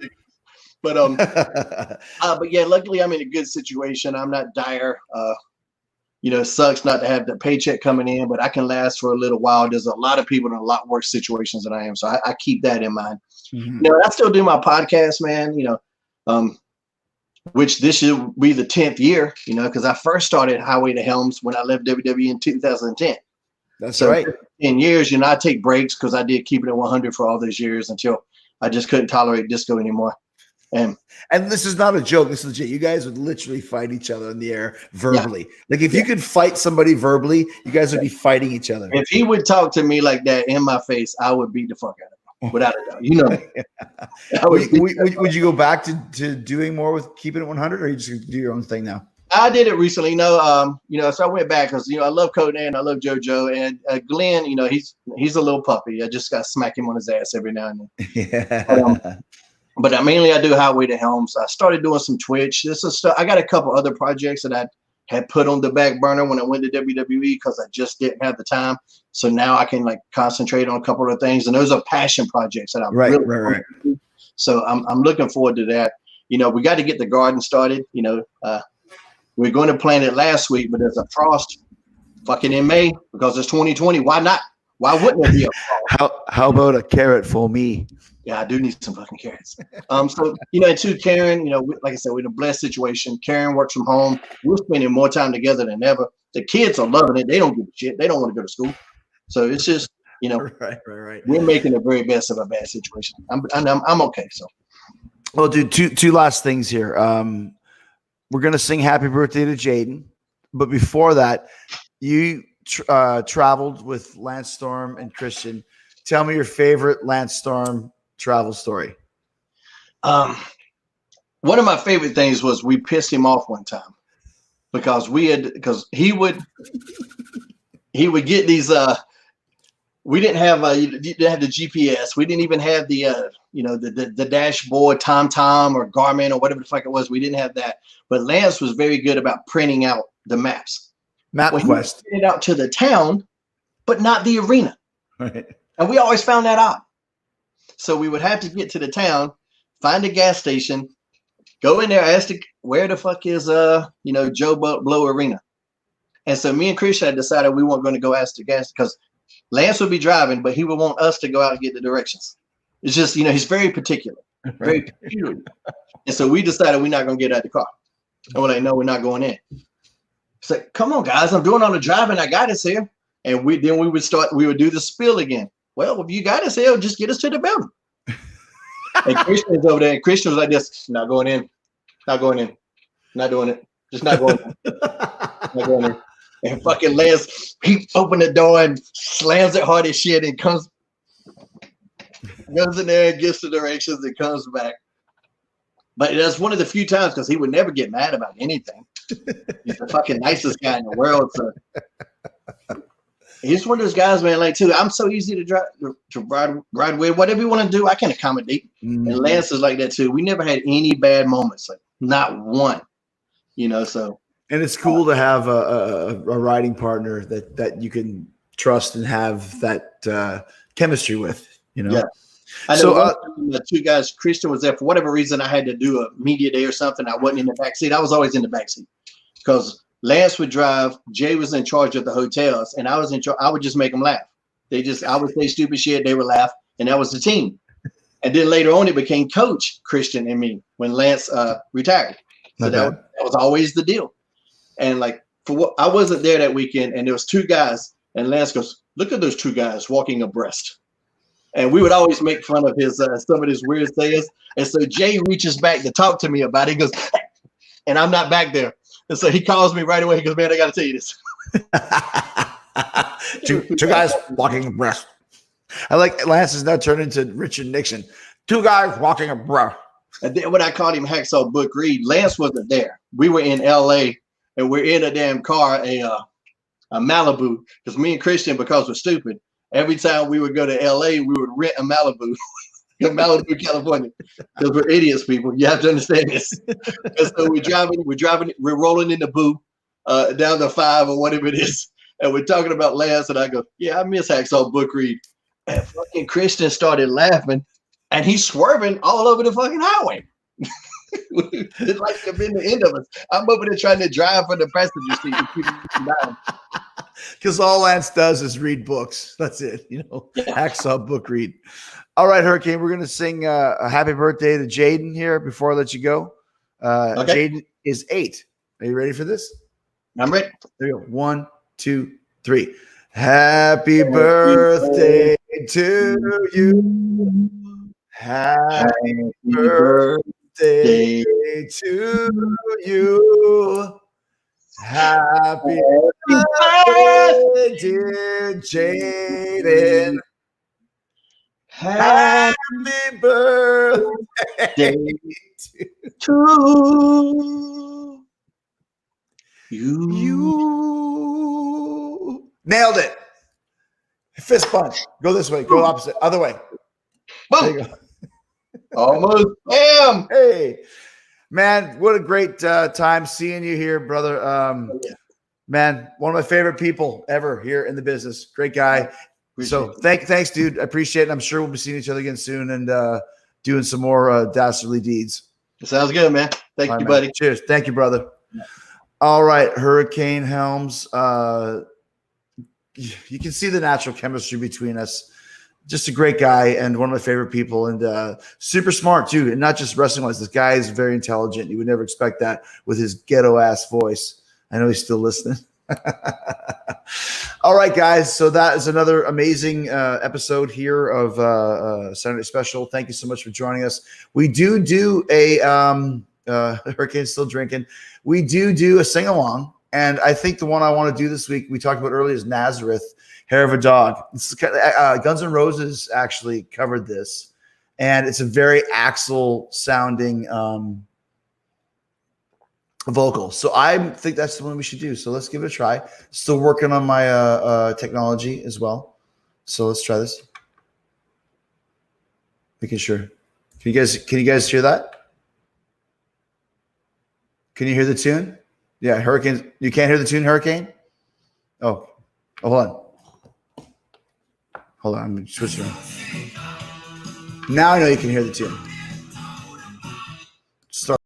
But yeah, luckily I'm in a good situation. I'm not dire. You know, it sucks not to have the paycheck coming in, but I can last for a little while. There's a lot of people in a lot worse situations than I am. So I keep that in mind. Mm-hmm. You know, I still do my podcast, man. You know, which this should be the 10th year. You know, because I first started Highway to Helms when I left WWE in 2010. That's so right. 10 years, you know, I take breaks because I did keep it at 100 for all those years until I just couldn't tolerate disco anymore. And this is not a joke. This is legit. You guys would literally fight each other in the air verbally. Like if you could fight somebody verbally, you guys would be fighting each other. If he would talk to me like that in my face, I would beat the fuck out of him, without a doubt. You know, would you go back to doing more with keeping it 100, or you just do your own thing now? I did it recently. You know, so I went back because, you know, I love Conan, I love JoJo, and Glenn, you know, he's a little puppy. I just got to smack him on his ass every now and then. Yeah. But mainly I do Highway to Helms. I started doing some Twitch. This is stuff. I got a couple other projects that I had put on the back burner when I went to WWE because I just didn't have the time. So now I can like concentrate on a couple of things, and those are passion projects that I'm right. So I'm looking forward to that. You know, we got to get the garden started. You know, we're going to plant it last week, but there's a frost fucking in May because it's 2020. Why not? Why wouldn't it be a frost? How about a carrot for me? Yeah, I do need some fucking carrots. So, you know, to Karen, you know, like I said, we're in a blessed situation. Karen works from home. We're spending more time together than ever. The kids are loving it. They don't give a shit. They don't want to go to school. So it's just, you know, right. we're making the very best of a bad situation. I'm okay. So, well, dude, two last things here. We're gonna sing "Happy Birthday" to Jaden, but before that, you traveled with Lance Storm and Christian. Tell me your favorite Lance Storm travel story. One of my favorite things was we pissed him off one time because he would get these we didn't have the GPS. We didn't even have the you know, the dashboard TomTom or Garmin or whatever the fuck it was. We didn't have that. But Lance was very good about printing out the maps. MapQuest. He printed out to the town, but not the arena. Right. And we always found that out. So we would have to get to the town, find a gas station, go in there, ask where the fuck is you know, Joe Blow Arena. And so me and Christian had decided we weren't going to go ask the gas because Lance would be driving, but he would want us to go out and get the directions. It's just, you know, he's very particular, very particular. And so we decided we're not going to get out of the car. And we're like, no, we're not going in. It's like, come on, guys, I'm doing all the driving. I got us here. And we would do the spiel again. Well, if you got us here, just get us to the building. And Christian was over there, and Christian was like this, not going in, not doing it, just not going in, not going in. And fucking Lance, he opened the door and slams it hard as shit and goes in there and gives the directions and comes back. But that's one of the few times because he would never get mad about anything. He's the fucking nicest guy in the world. So he's one of those guys, man. Like, too, I'm so easy to ride with. Whatever you want to do, I can accommodate. Mm-hmm. And Lance is like that too. We never had any bad moments, like not one. You know, so. And it's cool to have a riding partner that you can trust and have that chemistry with. You know. Yeah. I know the two guys. Christian was there for whatever reason. I had to do a media day or something. I wasn't in the back seat. I was always in the back seat because Lance would drive. Jay was in charge of the hotels, and I was in charge. I would just make them laugh. I would say stupid shit. They would laugh, and that was the team. And then later on, it became Coach Christian and me when Lance retired. So that was always the deal. And like I wasn't there that weekend, and there was two guys, and Lance goes, "Look at those two guys walking abreast." And we would always make fun of his some of his weird sayings. And so Jay reaches back to talk to me about it. He goes, and I'm not back there. And so he calls me right away. He goes, "Man, I got to tell you this." two guys walking abreast. I like Lance is now turned into Richard Nixon. Two guys walking abreast. And then when I called him Hacksaw Book Reed, Lance wasn't there. We were in LA and we're in a damn car, a Malibu, because me and Christian, because we're stupid, every time we would go to LA, we would rent a Malibu in Malibu, California, because we're idiots, people. You have to understand this. And so we're rolling in the boo down the 5 or whatever it is, and we're talking about Lance, and I go, "Yeah, I miss Hacksaw Book Reed." And fucking Christian started laughing, and he's swerving all over the fucking highway. It's like they've been the end of us. I'm over there trying to drive for the passenger seat. Because all Lance does is read books. That's it. Yeah. Hacksaw book read. All right, Hurricane, we're going to sing a happy birthday to Jaden here before I let you go. Okay. Jaden is 8. Are you ready for this? I'm ready. There you go. 1, 2, 3. Happy birthday to you. Happy Happy birthday birthday. to you. Happy Happy birthday, dear Jaden. birthday Happy birthday to to you. you. Nailed it. Fist bump. Go this way. Go opposite. Other way. There you Boom. go. Almost. Bam. Hey, man, what a great time seeing you here, brother. Man, one of my favorite people ever here in the business. Great guy. Appreciate Thanks, dude. I appreciate it. I'm sure we'll be seeing each other again soon and doing some more dastardly deeds. it. Sounds good, man. Thank All right, you, man. buddy. Cheers. Thank you, brother. All right, Hurricane Helms. You can see the natural chemistry between us. Just a great guy and one of my favorite people, and super smart too. And not just wrestling wise. This guy is very intelligent. You would never expect that with his ghetto ass voice. I know he's still listening. All right, guys. So that is another amazing episode here of Saturday Special. Thank you so much for joining us. We do a Hurricane's still drinking. We do a sing along, and I think the one I want to do this week we talked about earlier is Nazareth, Hair of a Dog. This is Guns N' Roses actually covered this, and it's a very Axl sounding vocal. So I think that's the one we should do. So let's give it a try. Still working on my technology as well. So let's try this. Making sure. Can you guys hear that? Can you hear the tune? Yeah, Hurricane. You can't hear the tune, Hurricane? Oh, hold on. Hold on. I'm switching around. Now I know you can hear the tune. Start.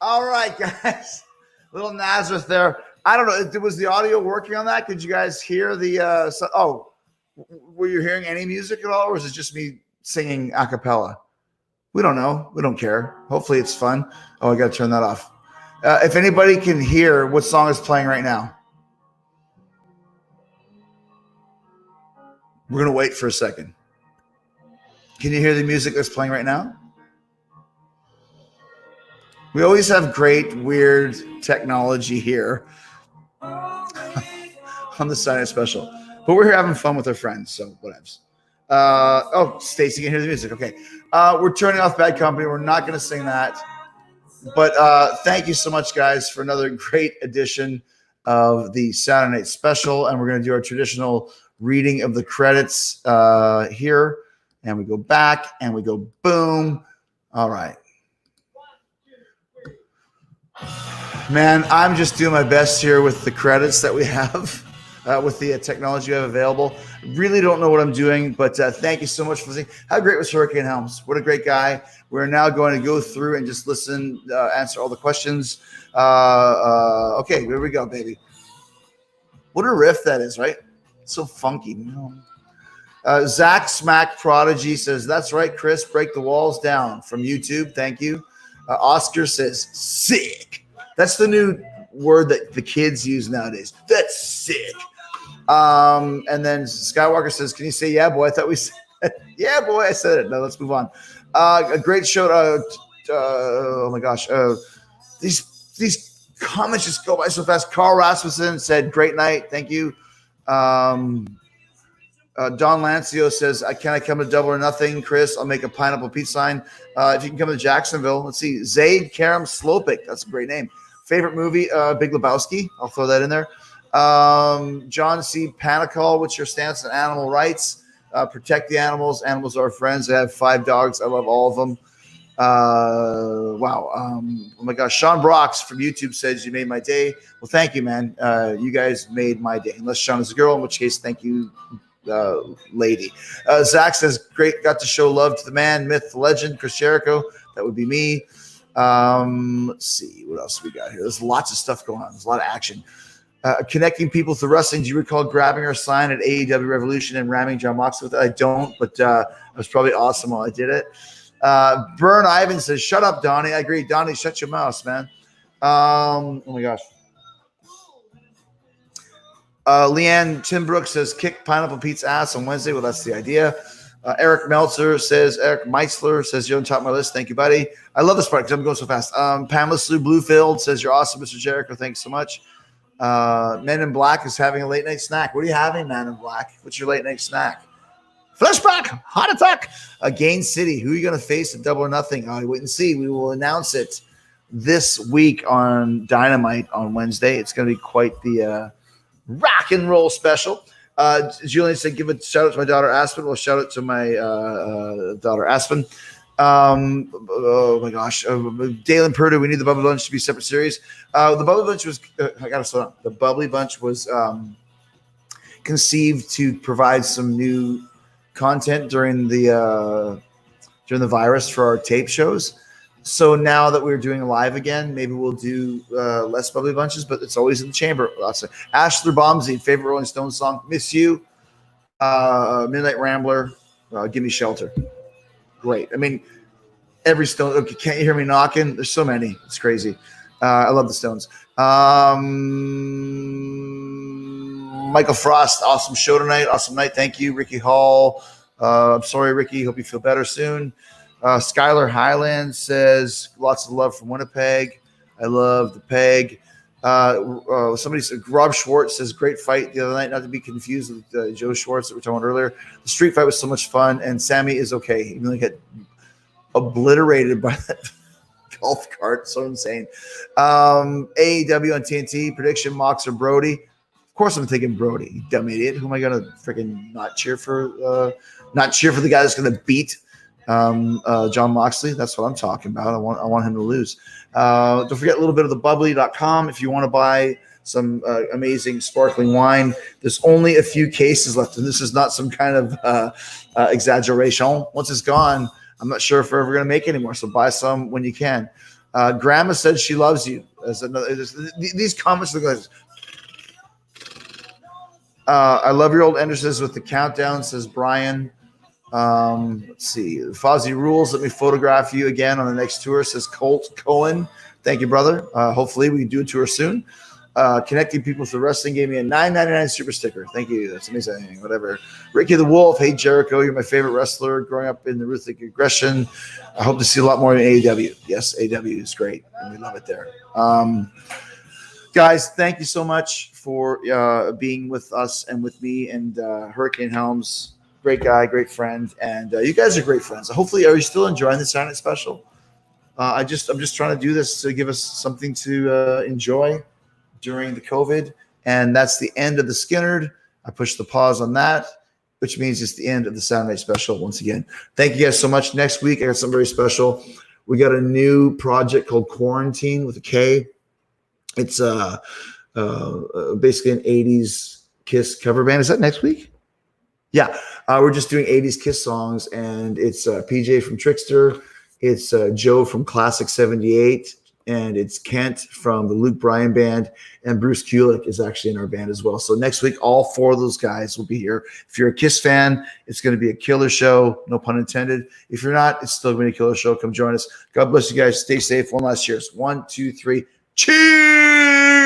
All right, guys. Little Nazareth there. I don't know. Was the audio working on that? Could you guys hear the? Were you hearing any music at all, or was it just me singing a cappella? We don't know. We don't care. Hopefully, it's fun. Oh, I got to turn that off. If anybody can hear what song is playing right now, we're gonna wait for a second. Can you hear the music that's playing right now? We always have great, weird technology here on the Saturday special. But we're here having fun with our friends, so whatevs. Stacy can hear the music. Okay. We're turning off Bad Company. We're not going to sing that. But thank you so much, guys, for another great edition of the Saturday Night Special. And we're going to do our traditional reading of the credits here. And we go back and we go boom. All right. Man, I'm just doing my best here with the credits that we have, with the technology we have available. Really don't know what I'm doing, but thank you so much for listening. How great was Hurricane Helms? What a great guy. We're now going to go through and just listen, answer all the questions. Okay, here we go, baby. What a riff that is, right? It's so funky. Zach Smack Prodigy says, that's right, Chris, break the walls down from YouTube. Thank you. Oscar says, sick. That's the new word that the kids use nowadays. That's sick. And then Skywalker says, can you say, yeah, boy? I thought we said, yeah, boy, I said it. No, let's move on. A great show. Oh, my gosh. These comments just go by so fast. Carl Rasmussen said, great night. Thank you. Don Lancio says, can I come to Double or Nothing, Chris? I'll make a pineapple pizza sign. If you can come to Jacksonville, let's see. Zaid Karam Slopik. That's a great name. Favorite movie, Big Lebowski. I'll throw that in there. John C. Panicol, what's your stance on animal rights? Protect the animals. Animals are our friends. I have 5 dogs. I love all of them. Wow. Oh, my gosh. Sean Brox from YouTube says, you made my day. Well, thank you, man. You guys made my day. Unless Sean is a girl, in which case, thank you, lady. Zach says, great, got to show love to the man, myth, the legend, Chris Jericho. That would be me. Let's see what else we got here. There's lots of stuff going on. There's a lot of action. Connecting people through wrestling. Do you recall grabbing our sign at AEW Revolution and ramming John Moxley with it? I don't, but it was probably awesome while I did it. Bern Ivan says, shut up, Donnie. I agree. Donnie, shut your mouth, man. Oh my gosh. Leanne Timbrook says, kick pineapple Pete's ass on Wednesday. Well, that's the idea. Eric Meltzer says, Eric Meitzler says, you're on top of my list. Thank you, buddy. I love this part because I'm going so fast. Pamela Sue Bluefield says, you're awesome, Mr. Jericho. Thanks so much. Men in Black is having a late night snack. What are you having, Man in Black? What's your late night snack? Flashback, heart attack. Gain City. Who are you going to face at Double or Nothing? Wait and see. We will announce it this week on Dynamite on Wednesday. It's going to be quite the rock and roll special. Julian said, give a shout out to my daughter Aspen. Well, shout out to my daughter Aspen. Oh my gosh. Dalen Purdue, we need the Bubbly Bunch to be a separate series. The Bubbly Bunch was, I gotta slow down. The Bubbly Bunch was conceived to provide some new content during the virus for our tape shows. So now that we're doing live again, maybe we'll do less Bubbly Bunches, but it's always in the chamber. Ashler Bombsey, favorite Rolling Stones song, Miss You, Midnight Rambler, Give Me Shelter. Great. I mean, every Stone. Okay, can't you hear me knocking? There's so many. It's crazy. I love the Stones. Michael Frost, awesome show tonight. Awesome night. Thank you. Ricky Hall. I'm sorry, Ricky. Hope you feel better soon. Skylar Highland says, lots of love from Winnipeg. I love the Peg. Somebody said, Rob Schwartz says, great fight the other night, not to be confused with Joe Schwartz that we were talking about earlier. The street fight was so much fun, and Sammy is okay. He really got obliterated by that golf cart. So insane. AEW on TNT, prediction, Mox or Brody. Of course I'm thinking Brody, you dumb idiot. Who am I going to freaking not cheer for the guy that's going to beat John Moxley? That's what I'm talking about. I want him to lose. Don't forget a little bit of the bubbly.com if you want to buy some amazing sparkling wine. There's only a few cases left, and this is not some kind of exaggeration. Once it's gone, I'm not sure if we're ever going to make any more, so buy some when you can. Grandma said she loves you. These comments look like this. I love your old entrances with the countdown, says Brian. Let's see. Fozzie rules. Let me photograph you again on the next tour, says Colt Cohen. Thank you, brother. Hopefully we can do a tour soon. Connecting people to the wrestling gave me a $9.99 super sticker. Thank you. That's amazing. Whatever. Ricky the Wolf. Hey, Jericho. You're my favorite wrestler growing up in the ruthless aggression. I hope to see a lot more in AEW. Yes, AEW is great, and we love it there. Guys, thank you so much for being with us and with me and Hurricane Helms. Great guy, great friend, and you guys are great friends. Hopefully, are you still enjoying the Saturday Night Special? I'm just trying to do this to give us something to enjoy during the COVID, and that's the end of the Skinnerd. I pushed the pause on that, which means it's the end of the Saturday Night Special once again. Thank you guys so much. Next week, I got something very special. We got a new project called Quarantine with a K. It's basically an 80s Kiss cover band. Is that next week? Yeah. We're just doing 80s Kiss songs, and it's PJ from Trickster. It's Joe from Classic 78, and it's Kent from the Luke Bryan Band, and Bruce Kulick is actually in our band as well. So next week, all four of those guys will be here. If you're a Kiss fan, it's going to be a killer show, no pun intended. If you're not, it's still going to be a killer show. Come join us. God bless you guys. Stay safe. One last cheers. 1, 2, 3. Cheers!